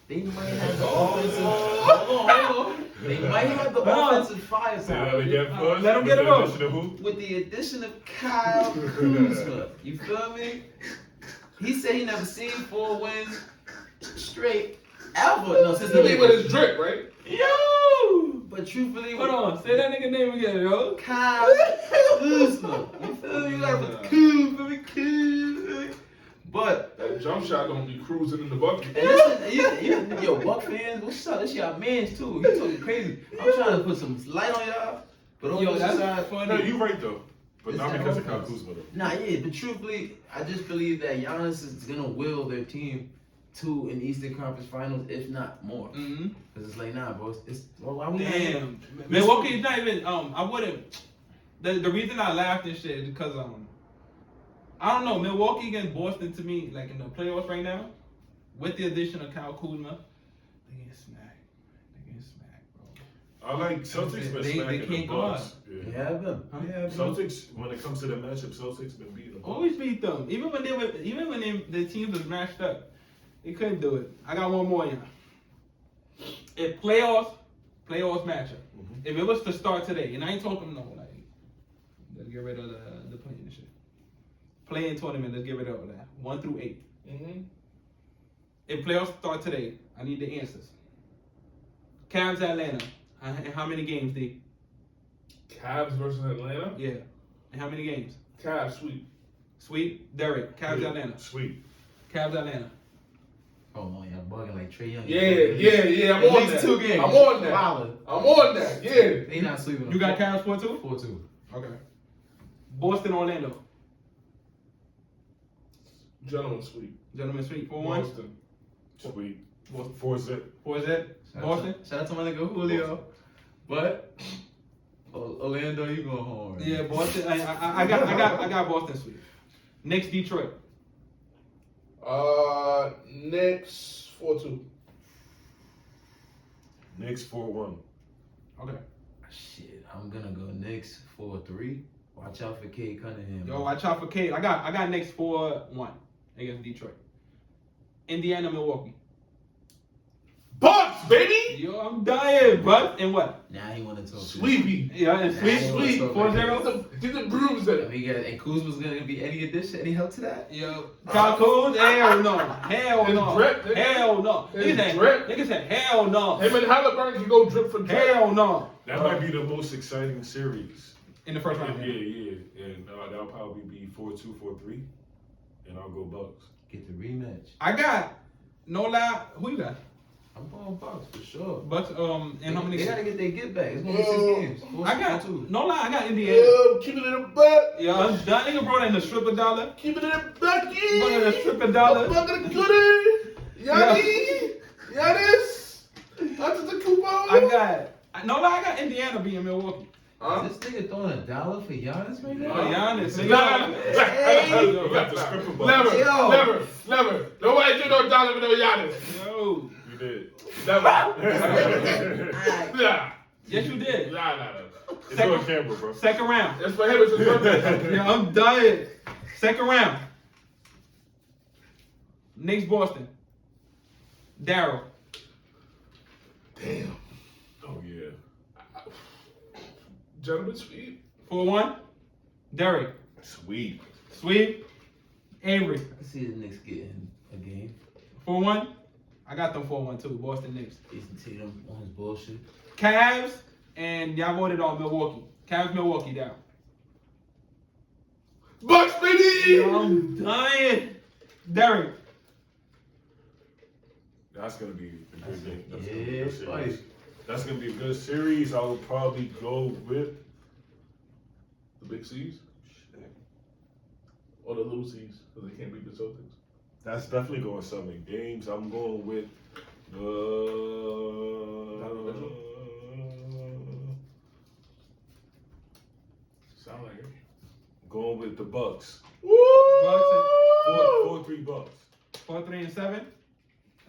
they might have the offensive. Hold on. They might have the offensive
Say that
firepower.
again first.
Let him get it off.
With the addition of Kyle Kuzma, you feel me? He said he never seen 4 wins straight ever. No, since the
You mean with
Lakers.
his drip, right?
Yo!
But truthfully,
Hold on. Say that nigga name again, yo.
Kyle Kuzma. You feel me? Like with cool. But
That jump shot gonna be cruising in the bucket.
and listen, yo, Buck fans, what's up? This y'all mans too. You talking crazy? I'm trying to put some light on y'all. But on
Yo,
the
that's
side,
funny.
No, you right though. But
It's
not
that
because of Kyle
offense.
Kuzma though.
Nah, yeah, but truthfully, I just believe that Giannis is gonna will their team to an Eastern Conference Finals, if not more.
Mm-hmm.
Cause it's like, nah, bro, it's why we
Damn. Milwaukee's not even, I wouldn't. The reason I laughed and shit is because, I don't know, Milwaukee against Boston to me, like in the playoffs right now, with the addition of Kyle Kuzma, they getting smacked. Bro.
I like Celtics, but
They
smacking
can't
the
go
Bucks.
You
Yeah.
have them. You have them.
Celtics, when it comes to the matchup, Celtics been beating them.
Always beat them. Even when the teams was matched up, they couldn't do it. I got one more, y'all. If playoffs matchup. If it was to start today, and I ain't talking like let's get rid of the playing and shit. Playing tournament, let's get rid of that. 1 through 8.
Mm-hmm.
If playoffs start today, I need the answers. Cavs Atlanta. And how many games, D?
Cavs versus Atlanta.
Yeah. And how many games?
Cavs sweep.
Sweet. Derek. Cavs
Yeah,
Atlanta.
Sweet.
Cavs Atlanta.
Oh no, y'all bugging like Trey Young.
Yeah. I'm
At
on
least
that.
2 games.
I'm on that.
Solid.
I'm on that. Yeah.
They not sleeping.
You got Cavs 4-2?
4-2.
Okay. Boston Orlando.
Gentlemen sweep.
Gentlemen sweet. 4-1.
Boston.
Sweet.
Boston.
4-zip.
4-0. Boston.
Shout out to my nigga Julio. But Orlando, you going home? Right?
Yeah, Boston. I got Boston sweet. Knicks Detroit.
Knicks 4-2.
Knicks 4-1.
Okay.
Shit, I'm gonna go Knicks 4-3. Watch out for Cade Cunningham.
Yo, watch out for Kate. I got Knicks 4-1 against Detroit. Indiana Milwaukee.
Bucks, baby.
Yo, I'm dying, but and what?
Now he wanna talk.
Sweepy.
Yeah, and sweet.
Sweet.
4-0.
He's a bruiser.
And Kuzma's gonna be any addition, any help to that?
Yo, Kyle Kuz? Hell no. Hell
His
no.
drip, nigga.
Hell no.
His
Niggas said hell no.
Him and Halliburton can go drip for drip.
Hell no.
That might be the most exciting series.
In the first round.
Yeah. And that'll probably be 4-2, 4-3. And I'll go Bucks.
Get the rematch.
I got, no lie, who you got?
I'm going Bucks for sure.
Bucks, and how many?
They gotta get their get back. It's gonna be 6 games.
I got,
4-2.
no lie, I got Indiana.
Keep it in the butt.
Yeah, that nigga brought in the stripper dollar.
Keep it in the bucky.
Brought in the stripper dollar.
Motherfucking goodie. Giannis. Antetokounmpo.
No lie, I got Indiana beating Milwaukee.
Is this nigga throwing $1 for Giannis right now?
Giannis,
Nah.
nigga.
You got the stripper Bucks.
Never. Nobody do no dollar with no Giannis.
Yo.
You did.
Never. Nah.
Yes, you did.
Nah.
It's on camera, bro.
Second round.
That's for him. It's his birthday.
Yeah, I'm dying. Second round. Knicks Boston. Daryl.
Damn.
Oh, yeah.
Gentlemen sweep.
4-1. Derek.
Sweet.
Sweep. Avery.
I see the Knicks getting a game.
4-1. I got them 4-1 too. Boston Knicks.
Jason Tatum on his bullshit.
Cavs, and y'all voted on Milwaukee. Cavs, Milwaukee down.
Bucks, baby.
I'm dying. Derek.
That's going to be a good game. That's gonna be a
Yeah,
good
it's
series.
spicy.
That's going to be a good series. I would probably go with
The big C's? Or the little C's, because they can't beat the Celtics.
That's definitely going 7 games. I'm going with
Sound like it.
going with the Bucks.
Woo!
Bucks
4-3 Bucks.
4-3 and 7.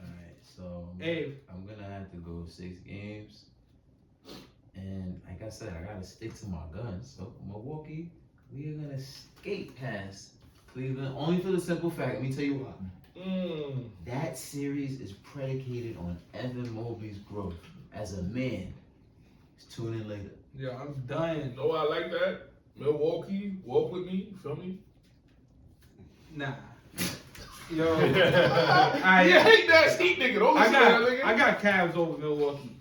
Alright, so
Abe.
I'm gonna have to go 6 games. And like I said, I gotta stick to my guns. So Milwaukee, we are gonna skate past Cleveland only for the simple fact. Let me tell you why. That series is predicated on Evan Mobley's growth as a man. Tune in later.
Yeah, I'm dying.
You know why I like that? Milwaukee, walk with me, you feel me?
Nah. Yo.
I hate that heat nigga. Don't listen to that nigga.
I got Cavs over Milwaukee.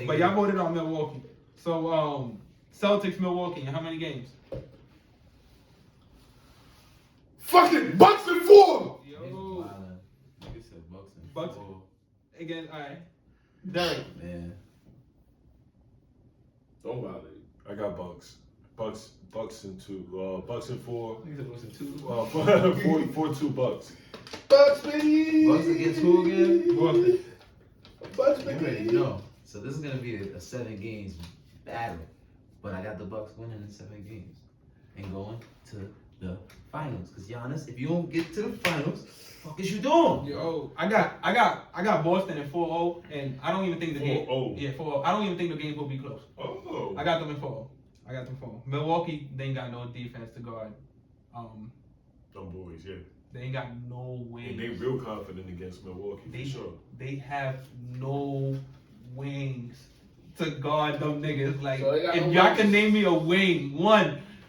But y'all voted on Milwaukee. So Celtics, Milwaukee. How many games?
Fucking Bucks and 4.
Yo.
Nigga said Bucks and
Bucks.
4.
Again, alright. Derek.
Man.
Don't violate.
I got Bucks. Bucks and 2. Bucks and 4.
Niggas said Bucks and 2.
4-2 Bucks.
Bucks, baby.
Bucks against who again?
Boston.
Bucks,
You already
baby.
know. So this is gonna be a 7 games battle. But I got the Bucks winning in 7 games. And going to
the finals. Because Giannis, if you don't get to the finals, what is you doing?
Yo, I got Boston in 4-0, and I don't even think the game.
4-0.
Yeah, 4-0. I don't even think the game will be close.
Oh.
I got them in 4-0. I got them 4-0. Milwaukee, they ain't got no defense to guard.
Them boys, yeah.
They ain't got no wings.
And they real confident against Milwaukee, for sure.
They have no wings to guard them niggas. Like,
So
if
no
y'all
wings.
can name me a wing,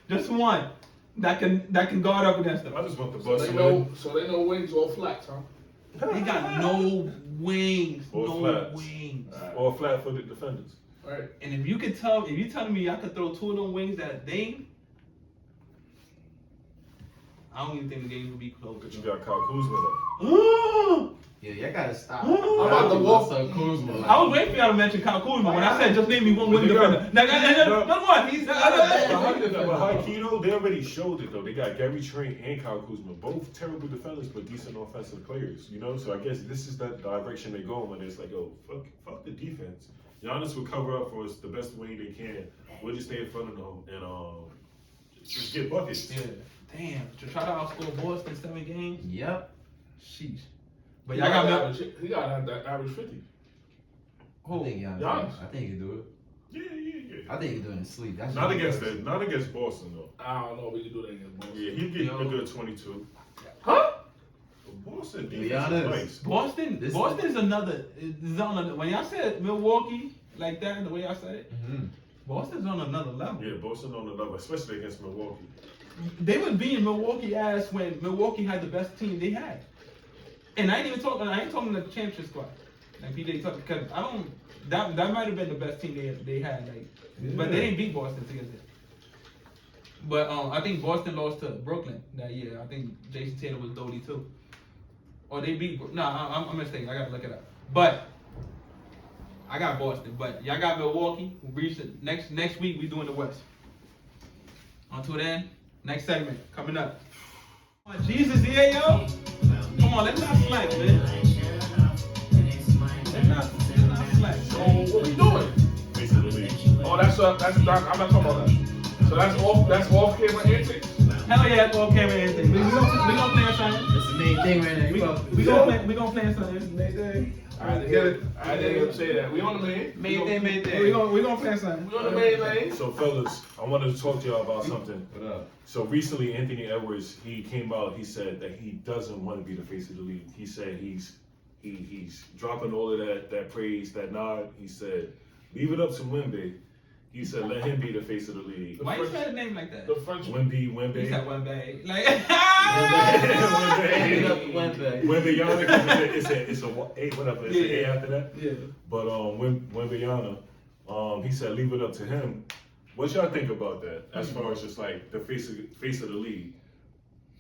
just one, that can guard up against them.
I just want the
So
bus
they
to
know,
win.
so they know wings or flats, huh?
They got no wings,
Or
no
flats.
wings.
Or flat-footed defenders.
All right.
And if you telling me I could throw 2 of them wings at a ding, I don't even think the game would be close.
But you got Kyle Kuzma though.
Yeah, y'all gotta stop.
I'm
about to walk
on Kuzma.
I was waiting for y'all to mention Kyle Kuzma when I said just name me one wing
But you
defender. No one. He's
But high key though, they already showed it though. They got Gary Trent and Kyle Kuzma, both terrible defenders but decent offensive players. You know, so I guess this is the direction they go when it's like, oh, fuck the defense. Giannis will cover up for us the best way they can. We'll just stay in front of them and just get buckets.
Yeah. Damn. To try to outscore Boston 7 games.
Yep.
Sheesh. But y'all got me.
He got to have that average 50.
I think Giannis.
Giannis.
I think he can do it.
Yeah.
I think he can do it in his sleep. That's
Not
what he
against
does.
not against Boston though.
I don't know if we can do that against Boston.
Yeah, he'll get a good 22.
Huh?
Boston
be
defense is
honest.
nice.
Boston's another. Is on another. When y'all said Milwaukee like that, the way I said it, Boston's on another level.
Yeah, Boston on the level, especially against Milwaukee.
They was beating Milwaukee ass when Milwaukee had the best team they had. And I ain't even talking. I ain't talking the championship squad. Like PJ talking, because I don't. That might have been the best team they had. Like, but they didn't beat Boston together. But I think Boston lost to Brooklyn that year. I think Jason Tatum was Doty too. Or they beat. I'm mistaken. I gotta look it up. But I got Boston. But y'all got Milwaukee. Next week we doing the West. Until then, next segment coming up. Jesus here, yo. Come on, let's not slack, man. Let's not slack.
So what we doing?
Face of the league.
Oh, that's I'm not talking about that. So that's off camera antics.
Hell yeah, that's all camera and everything. We gonna play something.
That's the main thing right now.
We gonna play something.
I didn't even say that. We on the main.
Main thing.
We gonna play something.
We on the main.
So fellas, I wanted to talk to y'all about something.
What up?
So recently, Anthony Edwards, he came out. He said that he doesn't want to be the face of the league. He said he's dropping all of that praise, that nod. He said, leave it up to Wemby. He said, let him be the face of the league.
Why you say the name like that?
The French.
Wemby.
He said Wemby. Like
Wembyana, it's a A, whatever. It's an A after that.
Yeah.
But Wembyana, he said, leave it up to him. What y'all think about that? As far as just like the face of the league.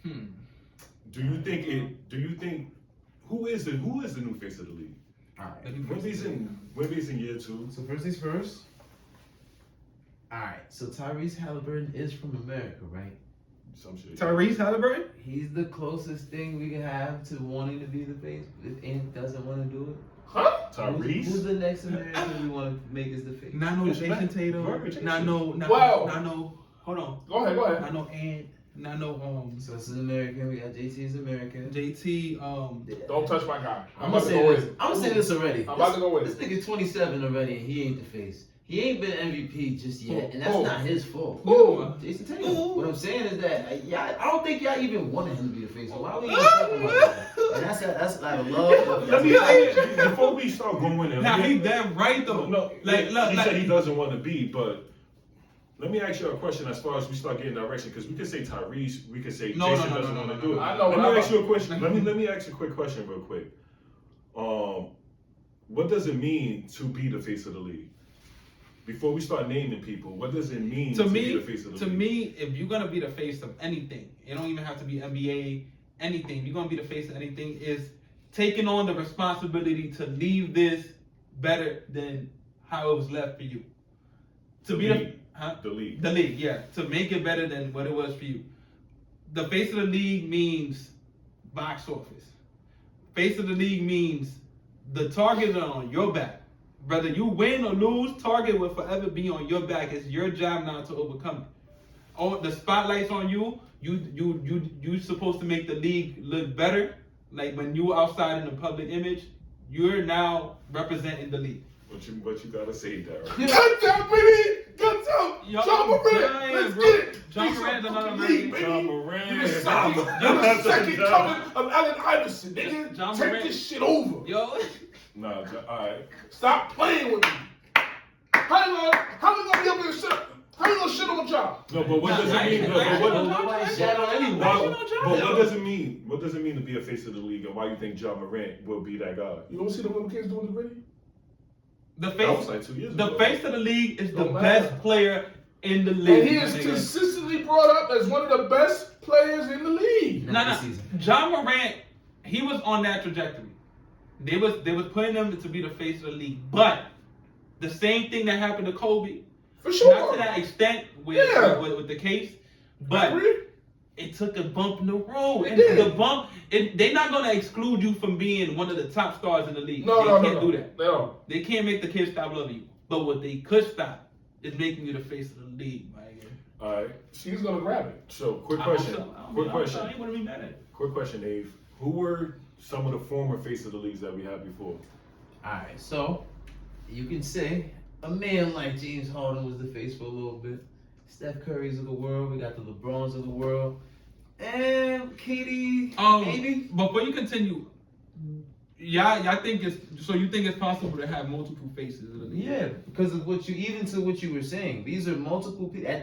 Do you think who is the new face of the league?
Alright.
Wemby's in year 2.
So first things first. Alright, so Tyrese Halliburton is from America, right?
Some shit.
Tyrese Halliburton?
He's the closest thing we can have to wanting to be the face if Ant doesn't want to do it.
Huh?
Tyrese?
Who's the next American we want to make as the face?
Not no Jason Tatum. Not no. Hold on.
Go ahead.
Not no Ant. Not no
So this is American. We got JT is American.
JT.
Don't touch my guy.
I'm gonna say this. I'm gonna say this already.
I'm about to go
This
with it.
nigga 27 already, and he ain't the face. He ain't been MVP just yet, and that's
Who?
not his fault.
Who?
Jason Tatum. What I'm saying is that y'all, I don't think y'all even wanted him to be the face. So why are we even talking about that? And that's out of love.
Let me before we start going there.
Nah, he damn right though.
No,
Like, look,
he
like,
said he doesn't want to be, but let me ask you a question as far as we start getting direction, because we could say Tyrese, we could say
No,
Jason
no, no,
doesn't
no,
want
no,
to
no,
do
no.
it.
I know
Let
what
me
I'm
ask you a question. Let me ask you a quick question real quick. What does it mean to be the face of the league? Before we start naming people, what does it mean to be the face of the league?
To me, if you're gonna be the face of anything, it don't even have to be NBA, anything. If you're gonna be the face of anything, is taking on the responsibility to leave this better than how it was left for you. To be
the league.
The league, yeah. To make it better than what it was for you. The face of the league means box office. Face of the league means the target is on your back. Whether you win or lose, target will forever be on your back. It's your job now to overcome it. all the spotlight's on you. You supposed to make the league look better. Like when you outside in the public image, you're now representing the league.
But you gotta say that. Right?
Good job, baby. Good job.
Yo,
John Morant.
Zion,
Let's
bro.
get it.
John
He's
Morant's
a
another
fucking
man.
league, baby.
John Morant.
You're the second coming of Allen Iverson, nigga.
John
Take
Morant.
this shit over.
Yo,
Nah, alright.
Stop playing with me. How you gonna be up here shit? How you gonna shit on John?
No, but what does it mean?
Nah,
No, but what,
Nobody shat on anyone.
but what does it mean? What does it mean to be a face of the league, and why you think John Morant will be that guy?
You don't see the little kids doing the video?
the
That was
face,
like 2 years
the
ago.
face of the league is the
Don't matter.
best player in the league.
And he is
my nigga.
consistently brought up as one of the best players in the league.
No.
This season.
John Morant, he was on that trajectory. They was putting him to be the face of the league, but the same thing that happened to Kobe,
For sure.
not to that extent with the case, but
Agree?
it took a bump in the road.
It
And
did.
the bump, they're not gonna exclude you from being one of the top stars in the league.
No,
they can't do that.
No.
They can't make the kids stop loving you. But what they could stop is making you the face of the league, my nigga.
Alright.
She's gonna grab it.
So, quick
I hope
question.
so. I
Quick question.
ain't gonna be mad at it.
Quick question, Dave. Who were some of the former face of the leagues that we had before?
Alright, so you can say a man like James Harden was the face for a little bit. Steph Curry's of the world, we got the LeBrons of the world, and KD, maybe.
Before you continue, y'all think you think it's possible to have multiple faces of the league?
Yeah, because of what you were saying. These are multiple people.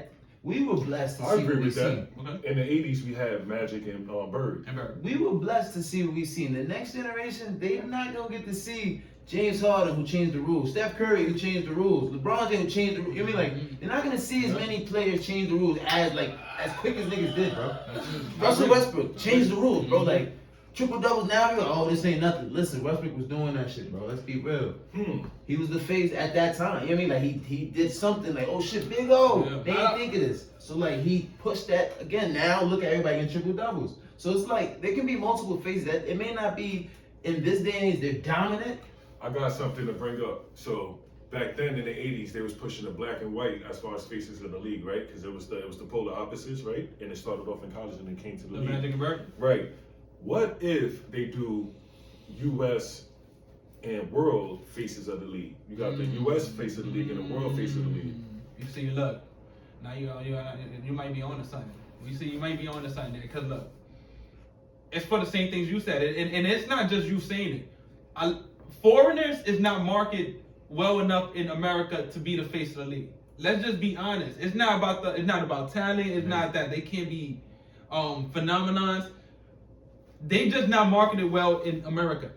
We were blessed to
I
see
agree
what we
with that.
seen.
Okay.
In the 80s, we had Magic and Bird.
And Bird.
We were blessed to see what we seen. The next generation, they're not gonna get to see James Harden who changed the rules, Steph Curry who changed the rules, LeBron James who changed the rules. You know what I mean? Like, they're not gonna see as many players change the rules as quick as niggas did, bro. Russell Westbrook changed the rules, bro. Like triple doubles now, you're like, oh, this ain't nothing. Listen, Westbrook was doing that shit, bro. Let's be real. He was the face at that time. You know what I mean? Like he did something like, oh shit, Big O.
Yeah.
They ain't think of this. So like he pushed that again. Now look at everybody in triple doubles. So it's like there can be multiple faces. That it may not be in this day and age they're dominant.
I got something to bring up. So back then in the 80s, they was pushing the black and white as far as faces in the league, right? Because it was the polar opposites, right? And it started off in college and it came to the
The
league.
Magic and Bird.
Right. What if they do U.S. and world faces of the league? You got the U.S. face of the league and the world face of the league.
You see, look, now you might be on to something. You see, you might be on to something there, because look, it's for the same things you said, and it's not just you saying it. Foreigners is not marketed well enough in America to be the face of the league. Let's just be honest. It's not about talent. It's not that they can't be phenomenons. They just not marketed well in America.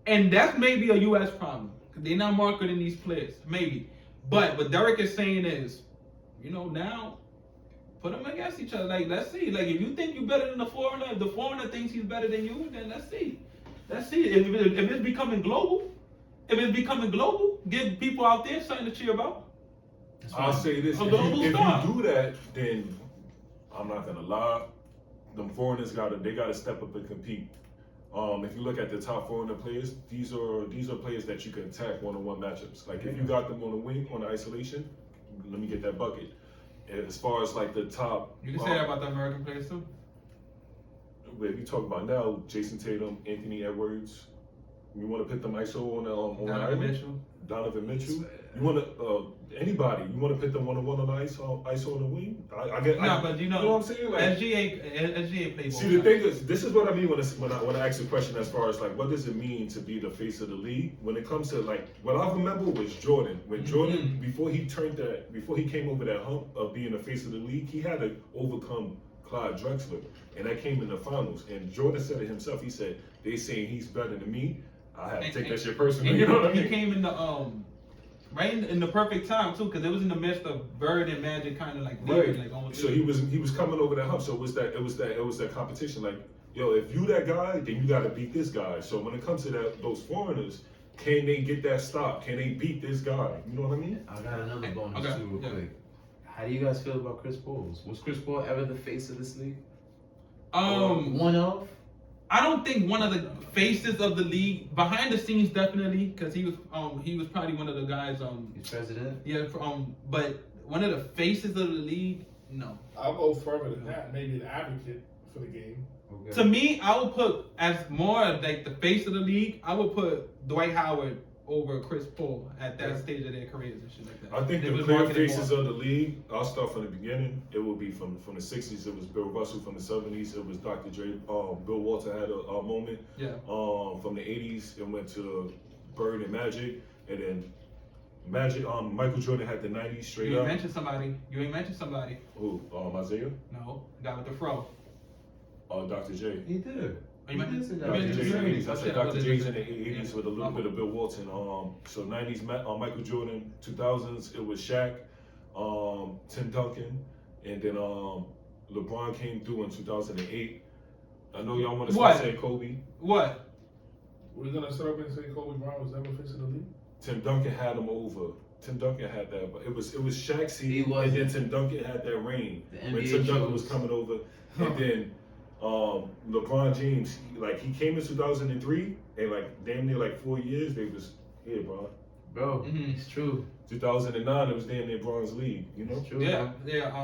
And that's maybe a U.S. problem. They're not marketing these players, maybe. But what Derek is saying is, now put them against each other. Like, let's see. Like, if you think you're better than the foreigner, if the foreigner thinks he's better than you, then let's see. Let's see. If it's becoming global, give people out there something to cheer about.
I'll say this:
A
if
global
you
star.
do that, then I'm not gonna lie. Them foreigners gotta step up and compete. If you look at the top foreigner players, these are players that you can attack one-on-one matchups. Like if you got them on the wing, on the isolation, let me get that bucket. And as far as like the top,
You can say that about the American players too.
If you talk about now, Jason Tatum, Anthony Edwards, you want to put them ISO on the
Donovan Mitchell.
Donovan Mitchell. You want to anybody? You want to put them one-on-one on the ISO on the wing? I get.
But
you know what I'm saying? Like,
SGA plays.
see, the thing is, this is what I mean when I ask the question as far as like, what does it mean to be the face of the league? When it comes to like, what I remember was Jordan. When Jordan, before he came over that hump of being the face of the league, he had to overcome Clyde Drexler, and that came in the finals. And Jordan said it himself. He said, "They saying he's better than me. I have to take that shit personally." You know what I mean?
He came in the right in the perfect time too, because it was in the midst of Bird and Magic kind of like leaving, like almost.
So he was coming over that hump. So it was that competition. Like, yo, if you that guy, then you got to beat this guy. So when it comes to those foreigners, can they get that stop? Can they beat this guy? You know what I mean?
I got another bonus
Okay,
too, real
yeah.
quick. How do you guys feel about Chris Paul? Was Chris Paul ever the face of this league? One of?
I don't think one of the faces of the league behind the scenes, definitely, because he was probably one of the guys.
He's president.
Yeah. But one of the faces of the league, no.
I'll go further than that. Maybe an advocate for the game.
Okay.
To me, I would put as more like the face of the league. I would put Dwight Howard over Chris Paul at that stage of their careers and shit like that.
I think
They
the
was
clear
marketing
faces
more.
of the league, I'll start from the beginning. It will be from the 60s. It was Bill Russell. From the 70s, it was Dr. Dre. Bill Walter had a moment.
Yeah.
From the 80s, it went to Bird and Magic. And then Magic, Michael Jordan had the 90s straight
You
up.
ain't mentioned somebody.
Who? Isaiah?
No, the guy with the fro.
Dr. J.
He did.
Oh, you mentioned
did say
Dr.
that.
J's in the 80s. I
Oh,
said
shit,
Dr.
what
J's
is
in the
it?
80s
Yeah.
with a little bit of Bill Walton. So 90s, Michael Jordan. 2000s, it was Shaq, Tim Duncan, and then LeBron came through in 2008. I know y'all want to start
What?
saying Kobe.
What?
We're gonna set up and say Kobe Bryant was never face of the league.
Tim Duncan had him over. Tim Duncan had that, but it was Shaq's season,
He
and
wasn't.
then Tim Duncan had that reign
The
when
NBA
Tim Duncan
chose.
was coming over, and then LeBron James, he came in 2003, and like damn near like 4 years they was here, bro.
Bro,
Mhm.
it's true.
2009 it was damn near Bronze League, you know.
It's true.
Yeah,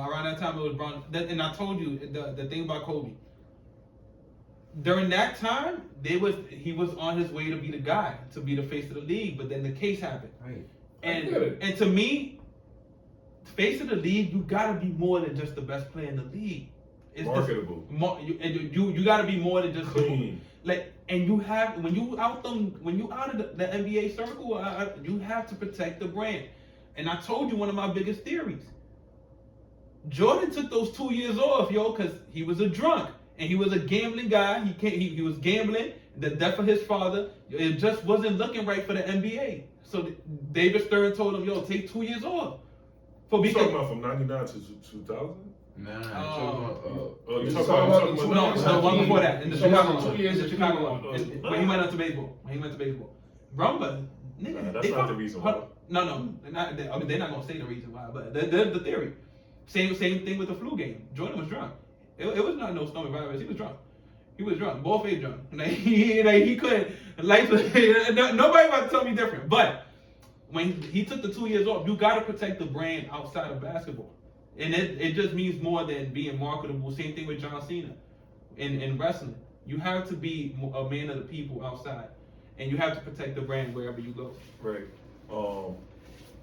around that time it was Bron. And I told you the thing about Kobe. During that time, he was on his way to be the guy, to be the face of the league, but then the case happened.
Right.
I get it.
And to me, face of the league, you gotta be more than just the best player in the league. It's
Marketable,
you gotta be more than just
clean.
like, and you have when you out of the NBA circle, you have to protect the brand. And I told you one of my biggest theories. Jordan took those 2 years off, because he was a drunk and he was a gambling guy. He was gambling. The death of his father, it just wasn't looking right for the NBA. So David Stern told him, take 2 years off.
You talking about from 99 to 2000?
Nah,
Oh, you
He's
talking
talking
about
about the
No, the one before that, in the
He's talking
Chicago
about the
one.
2 years
In the
in
Chicago
Chicago.
one. When he went into baseball. Rumba, nigga.
Nah, that's
they
not
fuck-
the reason why.
No, they're not gonna say the reason why, but they're the theory. Same thing with the flu game. Jordan was drunk. It was not no stomach virus. He was drunk. Both age drunk. He couldn't. Nobody about to tell me different. But when he took the 2 years off, you gotta protect the brand outside of basketball. And it just means more than being marketable. Same thing with John Cena in wrestling. You have to be a man of the people outside, and you have to protect the brand wherever you go.
Right.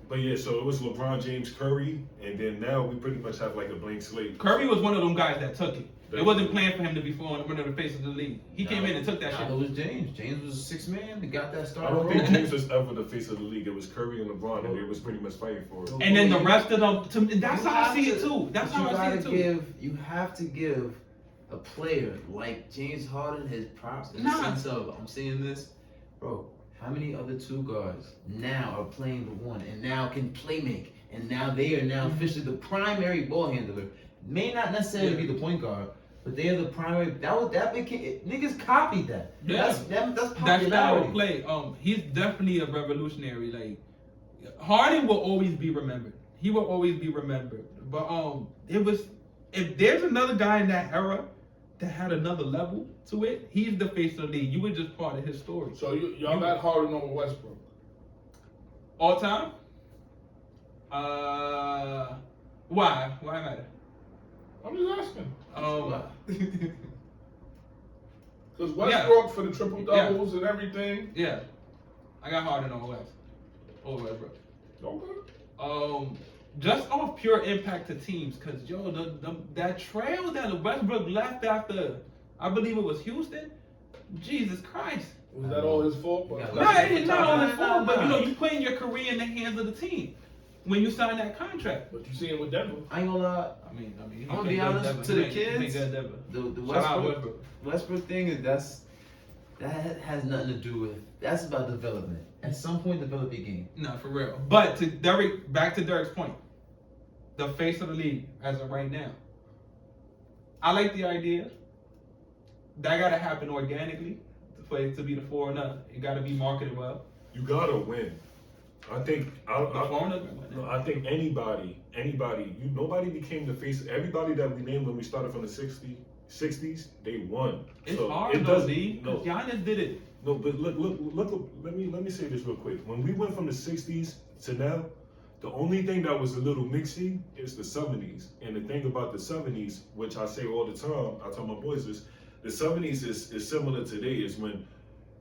But yeah, so it was LeBron James, Curry, and then now we pretty much have like a blank slate.
Curry was one of them guys that took it. It wasn't planned for him to be one of the faces of the league. He came in and took that
Nah,
shit.
it was James. James was a 6 man. He got that
I
started.
don't think James was ever the face of the league. It was Curry and LeBron, and they was pretty much fighting for it.
And then the rest of them, that's
You
how I
have
see it
to-
too. That's how
you
I see it
gotta
too.
You have to give a player like James Harden his props in
Nah.
the sense of, I'm seeing this, bro. How many other two guards now are playing the one and now can play make, and now they are now officially the primary ball handler? May not necessarily be the point guard, but they are the primary. That became niggas copied that.
Yeah.
That's
That style
popularity.
of play, he's definitely a revolutionary. Like Harden will always be remembered. He will always be remembered. But if there's another guy in that era that had another level to it, he's the face of the league. You were just part of his story.
So y'all got Harden over Westbrook.
All time? Why? Why matter?
I'm just asking. Because Westbrook for the triple doubles and everything.
Yeah, I got Harden on West over Westbrook.
Okay.
Just off pure impact to teams, cause that trail that Westbrook left after, I believe it was Houston. Jesus Christ.
Was that all his fault?
Yeah.
No, it's not all his fault, but
Nah.
you putting your career in the hands of the team when you sign that contract.
But you see him with Denver.
I ain't gonna lie.
I mean, he
I'm gonna
been
be
good
honest
Denver.
to the
He been
kids.
good Denver.
The
Shout out
Westbrook thing is that has nothing to do with. That's about development. At some point, develop your game.
No, for real. But back to Derek's point, the face of the league as of right now. I like the idea. That gotta happen organically for it to be the 4-0. It gotta be marketed well.
You gotta win. I think
The 4-0.
I think anybody, nobody became the face. Everybody that we named when we started from the 60s, they won.
It's
So
hard
it
though,
doesn't-
D.
No,
Giannis did it.
no, but look. Let me say this real quick. When we went from the 60s to now, The only thing that was a little mixy is the 70s. And the thing about the 70s, which I say all the time, I tell my boys this, the 70s is similar today, is when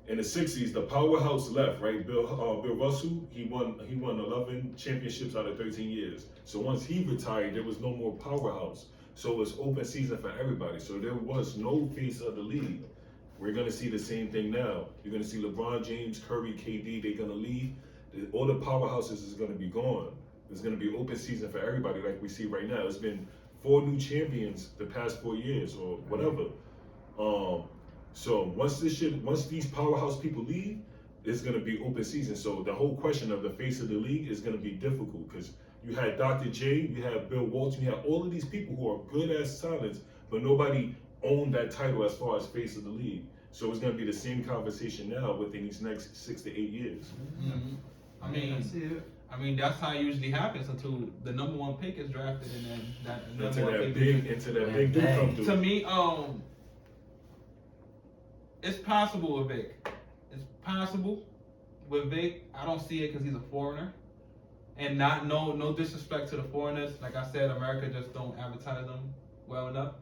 in the 60s, the powerhouse left, right? Bill Russell, he won 11 championships out of 13 years. So once he retired, there was no more powerhouse. So it was open season for everybody. So there was no face of the league. We're gonna see the same thing now. You're gonna see LeBron James, Curry, KD, they're gonna leave. All the powerhouses is gonna be gone. There's gonna be open season for everybody like we see right now. It's been 4 new champions the past 4 years or whatever. So once these powerhouse people leave, it's gonna be open season. So the whole question of the face of the league is gonna be difficult because you had Dr. J, you had Bill Walton, you had all of these people who are good as talents, but nobody owned that title as far as face of the league. So it's gonna be the same conversation now within these next 6 to 8 years.
Mm-hmm. I mean, that's how it usually happens until the number 1 pick is drafted and then that
Into
number 1
that
pick
big dude come through.
To me, it's possible with Vic. It's possible with Vic. I don't see it because he's a foreigner, and no disrespect to the foreigners. Like I said, America just don't advertise them well enough.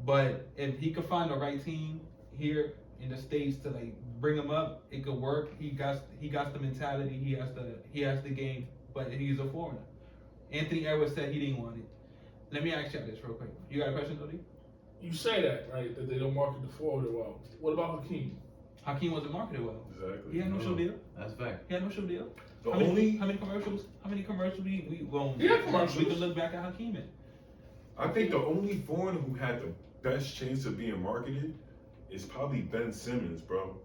But if he could find the right team here in the States to like bring him up, it could work. He got the mentality. He has the game, but he's a foreigner. Anthony Edwards said he didn't want it. Let me ask you this real quick. You got a question, Dodie?
You say that, right? That they don't market the forward well. What about Hakeem?
Hakeem wasn't marketed well.
Exactly.
He had no show deal.
That's fact.
He had no show deal.
The
How
only
many commercials? How many commercials we
commercials.
We can look back at Hakeem in.
I think the only foreigner who had the best chance of being marketed is probably Ben Simmons, bro.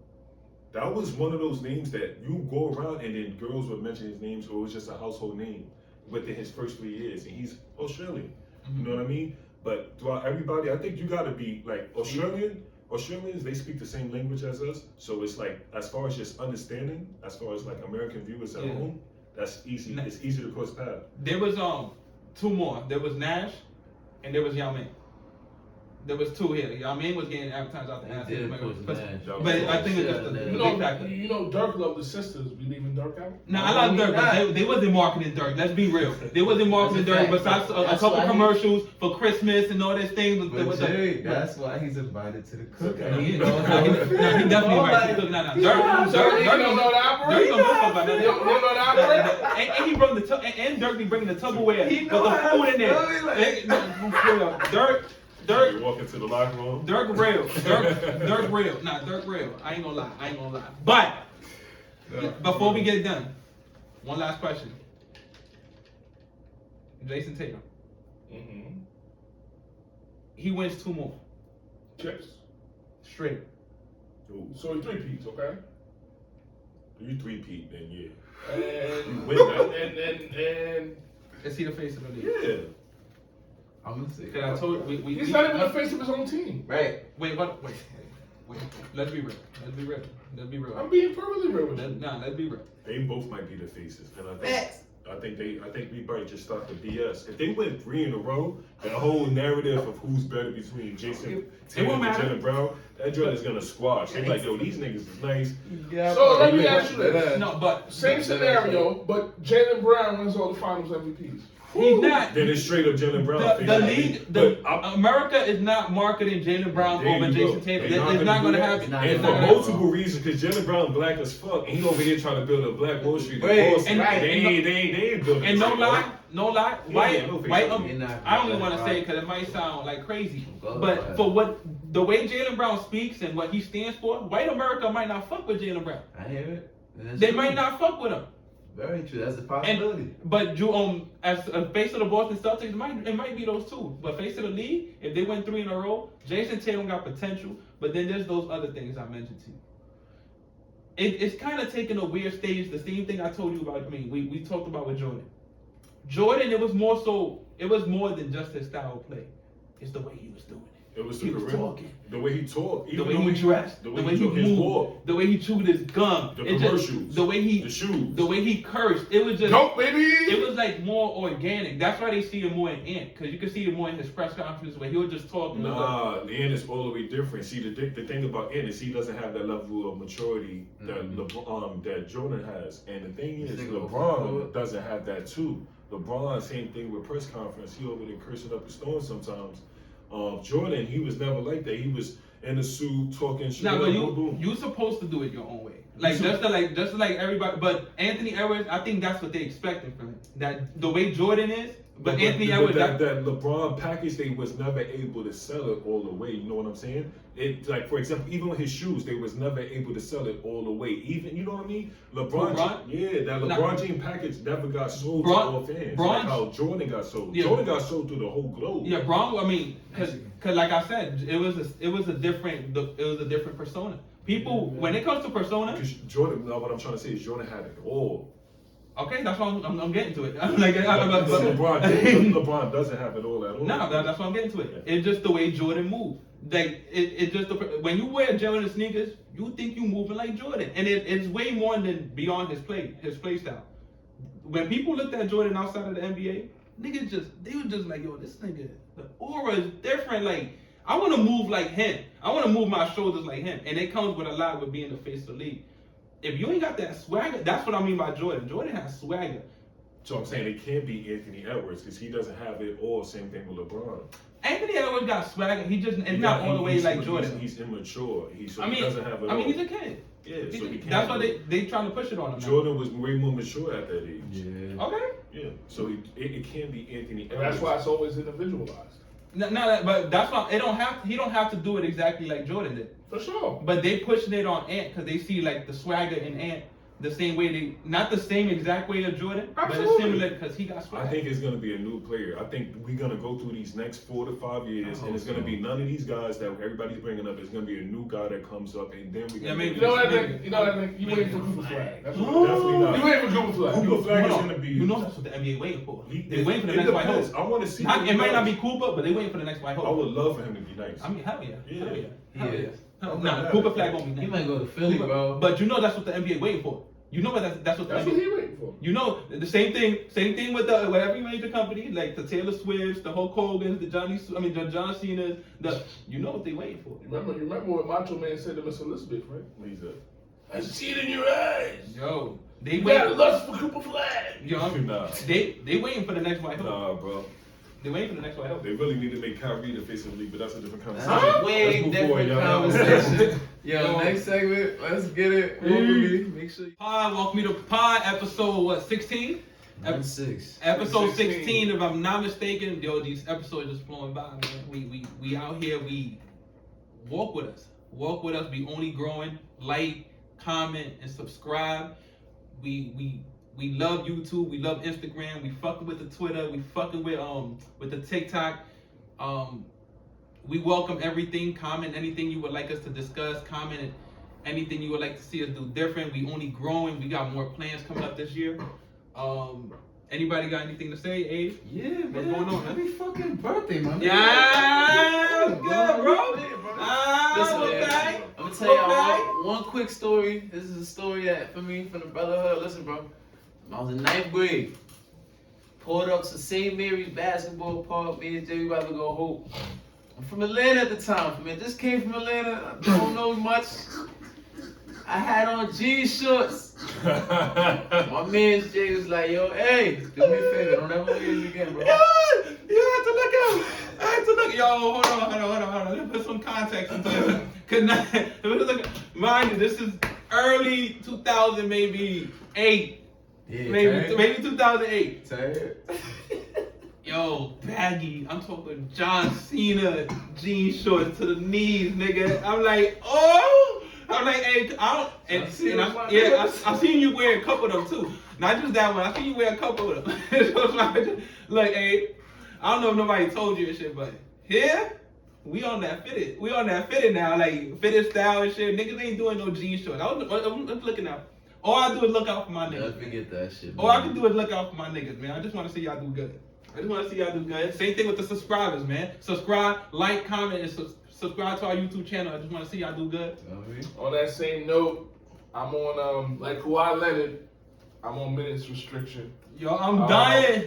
That was one of those names that you go around and then girls would mention his names, or it was just a household name within his first 3 years, and he's Australian.
Mm-hmm.
You know what I mean? But throughout everybody, I think you gotta be like Australians, they speak the same language as us. So it's like, as far as just understanding, as far as like American viewers at home, that's easy. It's easy to cross paths.
There was 2 more. There was Nash and there was Jmoney. There was 2 here. Jmoney was getting advertised out the ass. But I think it's just the big factor.
You know, Dirk loved the sisters. We leaving Dirk out?
Nah, I love Dirk, but they wasn't marketing Dirk. Let's be real. They wasn't marketing Dirk besides a couple commercials for Christmas and all these things.
That's why he's invited to the cookout.
He definitely right. Look, Dirk don't know the operator. And he brought and Dirk be bringing the Tupperware with the food in there. Dirk,
you walk into the locker room.
Dirk real. Dirk real. Nah, Dirk real. I ain't gonna lie. But before we get done, one last question. Jason Tatum.
Mm-hmm.
He wins 2 more
Chips.
straight.
Ooh.
So he 3-peats, okay?
You 3-peat, then yeah.
And
You win that.
and
Is he the face of the league?
Yeah.
I'm gonna say.
Cause I told you,
he's not even the face of his own team.
Right.
Wait. Let's be real.
I'm being perfectly real with you.
Let's be real.
They both might be the faces, and I think we might just start the BS. If they win 3 in a row, the whole narrative of who's better between Jason Tatum and Jaylen Brown, that joint is gonna squash. They're like, yo, these niggas is nice.
So let me ask you this.
No, but
Same scenario, but Jaylen Brown wins all the finals MVPs.
he's not.
Then it's straight up Jaylen Brown.
The league, America is not marketing Jaylen Brown over Jason Tatum. It's not going to happen.
And for multiple reasons, because Jaylen Brown black as fuck, and he over here trying to build a black Wall Street. They ain't building.
And no lie, white. I don't even want to
right.
say it because it might sound like crazy, but for the way Jaylen Brown speaks and what he stands for, white America might not fuck with Jaylen Brown.
I hear it.
They might not fuck with him.
Very true. That's a possibility.
But as a face of the Boston Celtics, it might be those 2. But face of the league, if they win 3 in a row, Jason Tatum got potential. But then there's those other things I mentioned to you. It's kind of taking a weird stage. The same thing I told you about. I mean, we talked about with Jordan. Jordan, it was more than just his style of play. It's the way he was doing it.
It was
He was talking.
The way he talked.
The way he dressed. The way he moved. The way he chewed his gum.
The commercials.
The
shoes.
The way he cursed. It was just.
Dope, baby.
It was like more organic. That's why they see him more in Ant, because you can see him more in his press conferences where he would just talk.
Nah, Ant is all the way different. See, the thing about Ant is he doesn't have that level of maturity that Jordan has, and the thing is LeBron doesn't have that too. LeBron, same thing with press conference. He over there cursing up the storm sometimes. Jordan, he was never like that. He was in a suit talking shit.
Nah, but
boom, boom.
you supposed to do it your own way. Like just to like everybody. But Anthony Edwards, I think that's what they expecting from him. That the way Jordan is. But Anthony Edwards,
that LeBron package, they was never able to sell it all the way. You know what I'm saying? It like, for example, even with his shoes, they was never able to sell it all the way. Even, you know what I mean? LeBron? That LeBron James package never got sold to all fans. Like how Jordan got sold.
Yeah.
Jordan got sold to the whole globe.
Yeah, Bron. I mean, cause like I said, it was a different persona. People, when it comes to persona,
Because Jordan, no, what I'm trying to say is Jordan had it all.
okay, that's why I'm getting to it. I'm like,
But LeBron doesn't have it all at all.
no, that's why I'm getting to it. It's just the way Jordan moved. Like it just when you wear Jordan sneakers, you think you moving like Jordan, and it's way more than beyond his play style. When people looked at Jordan outside of the NBA, they were just like, yo, this nigga, the aura is different. Like I want to move like him. I want to move my shoulders like him, and it comes with a lot with being the face of the league. If you ain't got that swagger, that's what I mean by Jordan. Jordan has swagger.
So I'm saying it can't be Anthony Edwards because he doesn't have it all. Same thing with LeBron.
Anthony Edwards got swagger. It's not all the way like Jordan.
He immature. He
doesn't have it.
all.
He's a kid.
Yeah, so he can't.
That's why they trying to push it on him.
Jordan was way more mature at that age.
Yeah.
Okay.
Yeah. So it can't be Anthony Edwards.
And that's why it's always individualized.
No, but that's why he don't have to do it exactly like Jordan did.
For sure.
But they pushing it on Ant because they see like the swagger in Ant the same way not the same exact way as Jordan, but it's similar because he got swagger.
I think it's gonna be a new player. I think we're gonna go through these next 4 to 5 years, and it's gonna be none of these guys that everybody's bringing up. It's gonna be a new guy that comes up, and then we.
Yeah, maybe.
You know what I think? You waiting for Cooper Flag. That's what
Definitely not.
you waiting for Cooper Flag.
Cooper Flag is gonna be.
You know that's what the NBA waiting for. They waiting for the
It
next white
depends.
hope.
I want to see.
It might not be Cooper, but they waiting for the next white hope.
I would love for him to be nice.
I mean, hell yeah.
Yeah.
Hell yeah.
I'm
Nah,
not
Cooper
mad
Flag
at
won't be
He
nice.
might go to Philly, bro.
But you know that's what the NBA waiting for. You know that's what the
That's
NBA.
what he waiting for.
You know the same thing with every major company, like the Taylor Swifts, the Hulk Hogan's, the John Cena's, you know what they waiting for.
You remember what Macho Man said to Miss Elizabeth, right?
What he said?
I see it in your eyes.
Yo, they
You got
wait.
lust for Cooper Flag.
Yo,
Nah.
they waiting for the next white hope.
Nah, bro.
They waiting for the next white hope.
They really need to make Kyrie the face of the league, but that's a different
That's
conversation.
a way
Let's move forward,
different
y'all.
conversation. Yo, next segment, let's get it. Make sure you.
Pod, welcome me to Pod episode 16?
Number 6.
Episode
16.
16, if I'm not mistaken. Yo, these episodes just flowing by, man. We out here. We walk with us. Walk with us. We only growing. Like, comment, and subscribe. We love YouTube. We love Instagram. We fucking with the Twitter. We fucking with the TikTok. We welcome everything. Comment anything you would like us to discuss. Comment anything you would like to see us do different. We only growing. We got more plans coming up this year. Anybody got anything to say, Abe?
Yeah, man.
What's going on, man?
Happy fucking birthday, man.
Yeah, good, bro.
Listen,
Okay.
man, I'm gonna tell y'all one quick story. This is a story that for me from the brotherhood. Listen, bro. I was in 9th grade. Pulled up to St. Mary's basketball park. Me and Jay, we about to go hoop. I'm from Atlanta at the time. Man, just came from Atlanta. I don't know much. I had on jean shorts. My man Jay was like, yo, hey, do me a favor. Don't ever leave me again, bro.
Yeah, you have to look out. I have to look. Yo, hold on. Let's put some context into it. Mind you, this is early 2000, maybe 8.
Yeah,
Maybe 2008.
Tired.
Yo, baggy. I'm talking John Cena jean shorts to the knees, nigga. I'm like, oh. I'm like, hey, I've seen you wear a couple of them too. Not just that one. I seen you wear a couple of them. Like, hey, I don't know if nobody told you and shit, but here we on that fitted. We on that fitted now, like fitted style and shit. Niggas ain't doing no jean shorts. I'm looking out. All I do is look out for my niggas.
Don't forget that shit.
All I can do is look out for my niggas, man. I just want to see y'all do good. Same thing with the subscribers, man. Subscribe, like, comment, and subscribe to our YouTube channel. I just want to see y'all do good.
On that same note, I'm on like Kawhi Leonard. I'm on minutes restriction.
Yo, I'm dying.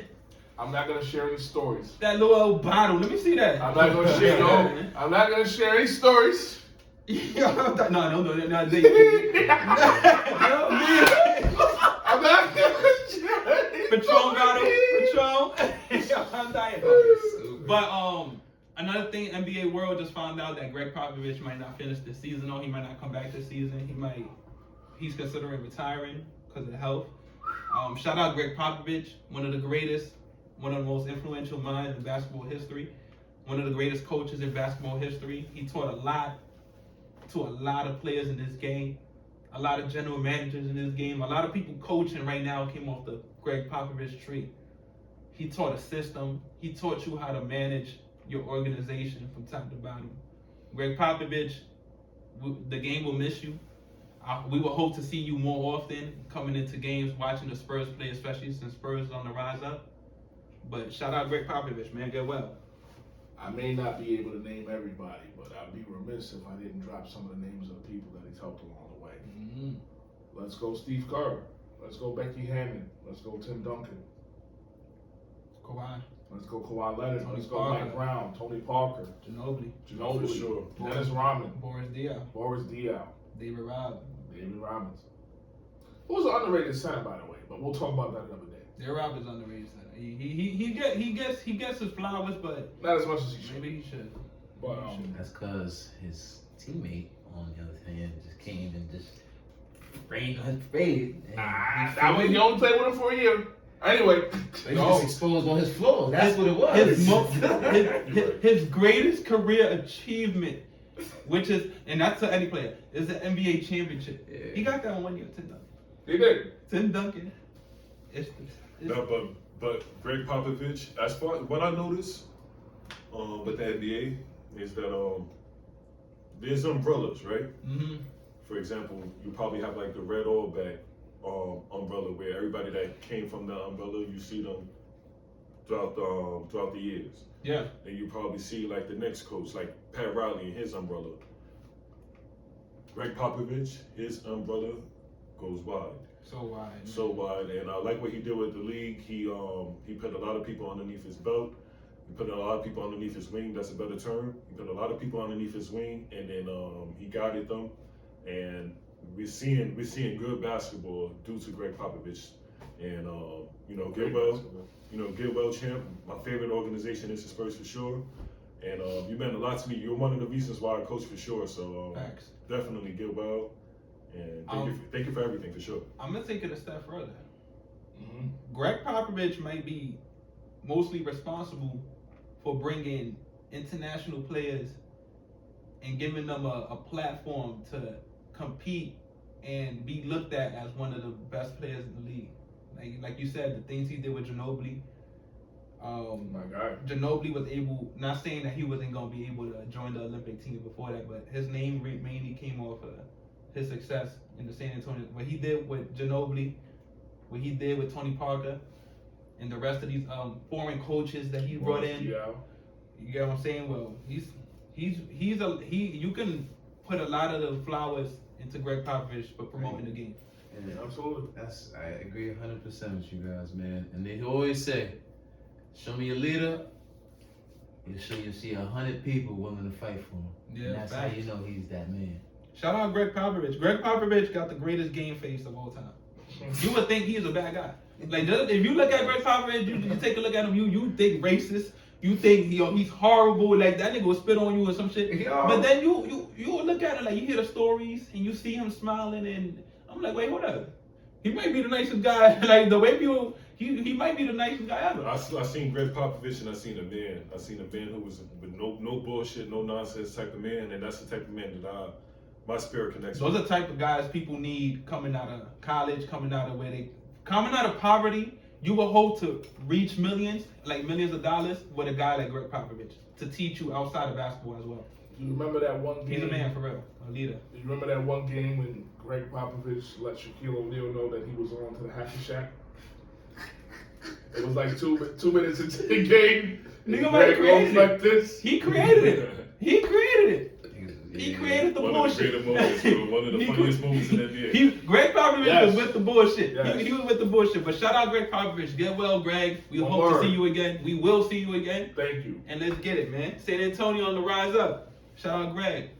I'm not gonna share any stories.
That little old bottle. Let me see that.
I'm not gonna share I'm not gonna share any stories.
Yo, no.
I'm not gonna share any
Patron bottle. But another thing, NBA World just found out that Gregg Popovich might not finish this season. Or he might not come back this season. He's considering retiring because of health. Shout out Gregg Popovich, one of the greatest, one of the most influential minds in basketball history, one of the greatest coaches in basketball history. He taught a lot to a lot of players in this game, a lot of general managers in this game. A lot of people coaching right now came off the Gregg Popovich tree. He taught a system. He taught you how to manage your organization from top to bottom. Gregg Popovich, the game will miss you. We will hope to see you more often coming into games, watching the Spurs play, especially since Spurs is on the rise up. But shout out Gregg Popovich, man. Get well.
I may not be able to name everybody, but I'd be remiss if I didn't drop some of the names of the people that he's helped along the way.
Mm-hmm.
Let's go Steve Kerr. Let's go Becky Hammond. Let's go Tim Duncan.
Kawhi.
Let's go Kawhi Leonard.
Tony
Let's go
Parker.
Mike Brown. Tony Parker.
Ginobili.
Ginobili.
For sure.
Dennis Rodman.
Boris Diaw.
Boris Diaw.
David Robb.
David Robinson. Who was an underrated center, by the way, but we'll talk about that another day.
David Robb is underrated. He gets his flowers, but
Not as much as he should.
maybe he should.
But
That's because his teammate, on the other hand, just came and just rained on his parade.
he only played with him for a year. Anyway,
He just exposed on his floor. That's what it was.
His greatest career achievement, which is, and that's to any player, is the NBA championship.
Yeah.
He got that in 1 year, Tim Duncan.
he did.
Tim Duncan.
No, but Gregg Popovich, as far what I noticed with the NBA is that there's umbrellas, right?
Mm-hmm.
For example, you probably have like the red all back umbrella where everybody that came from the umbrella, you see them throughout the years.
Yeah.
And you probably see like the next coach, like Pat Riley and his umbrella. Gregg Popovich, his umbrella goes wide. So wide, and I like what he did with the league. He put a lot of people underneath his belt. He put a lot of people underneath his wing. That's a better term. He put a lot of people underneath his wing, and then he guided them. And we're seeing good basketball due to Gregg Popovich. And get well, champ. My favorite organization is the Spurs for sure. And you meant a lot to me. You're one of the reasons why I coach for sure. So
Facts.
definitely get well. And thank you for everything for sure.
I'm gonna take it a step further.
Mm-hmm.
Gregg Popovich might be mostly responsible for bringing international players and giving them a platform to compete and be looked at as one of the best players in the league. Like you said, the things he did with Ginobili.
My guy.
Ginobili was able, not saying that he wasn't going to be able to join the Olympic team before that, but his name mainly came off of his success in the San Antonio. What he did with Ginobili, what he did with Tony Parker, and the rest of these foreign coaches that he brought in.
Yeah.
You get what I'm saying? Well, you can put a lot of the flowers into Gregg Popovich for promoting the game.
Yeah, absolutely.
I agree 100% with you guys, man. And they always say, show me a leader, you'll see 100 people willing to fight for him.
Yeah,
and that's
facts.
how you know he's that man.
Shout out Gregg Popovich. Gregg Popovich got the greatest game face of all time. You would think he's a bad guy. Like, if you look at Gregg Popovich, you take a look at him, you think racist. You think he's horrible, like that nigga will spit on you or some shit.
Yeah.
But then you look at it, like you hear the stories and you see him smiling, and I'm like, wait, hold up. He might be the nicest guy. Like the way people, he might be the nicest guy ever.
I seen Gregg Popovich and I seen a man who was with no bullshit, no nonsense type of man, and that's the type of man that my spirit connects
Those
with.
are the type of guys people need coming out of college, coming out of poverty. You will hope to reach millions of dollars with a guy like Gregg Popovich to teach you outside of basketball as well.
Do you remember that one game?
He's a man for real, a leader.
Do you remember that one game when Gregg Popovich let Shaquille O'Neal know that he was on to the Happy Shack? It was like two minutes into the game.
Nigga might have created it.
Like this.
He created it. He created the
One
bullshit.
of the greatest moments, bro. One of the funniest moments in the NBA.
Gregg Popovich
Yes.
was with the bullshit.
Yes.
He was with the bullshit. But shout out Gregg Popovich. Get well, Greg. We
One
hope
word.
to see you again. We will see you again.
Thank you.
And let's get it, man. San Antonio on the rise up. Shout out Greg.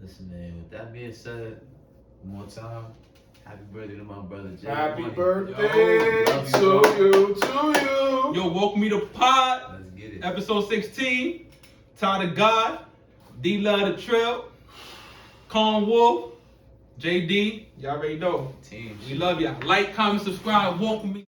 Listen, man, with that being said, one more time, happy birthday to my brother Jay.
Happy
Money.
birthday
Yo,
to you.
Yo, welcome me to pod.
Let's get it. it.
Episode 16. Ty the God. D Love the Trail. Con Wolf. JD. Y'all already know.
Team.
We love y'all. Like, comment, subscribe, walk with me.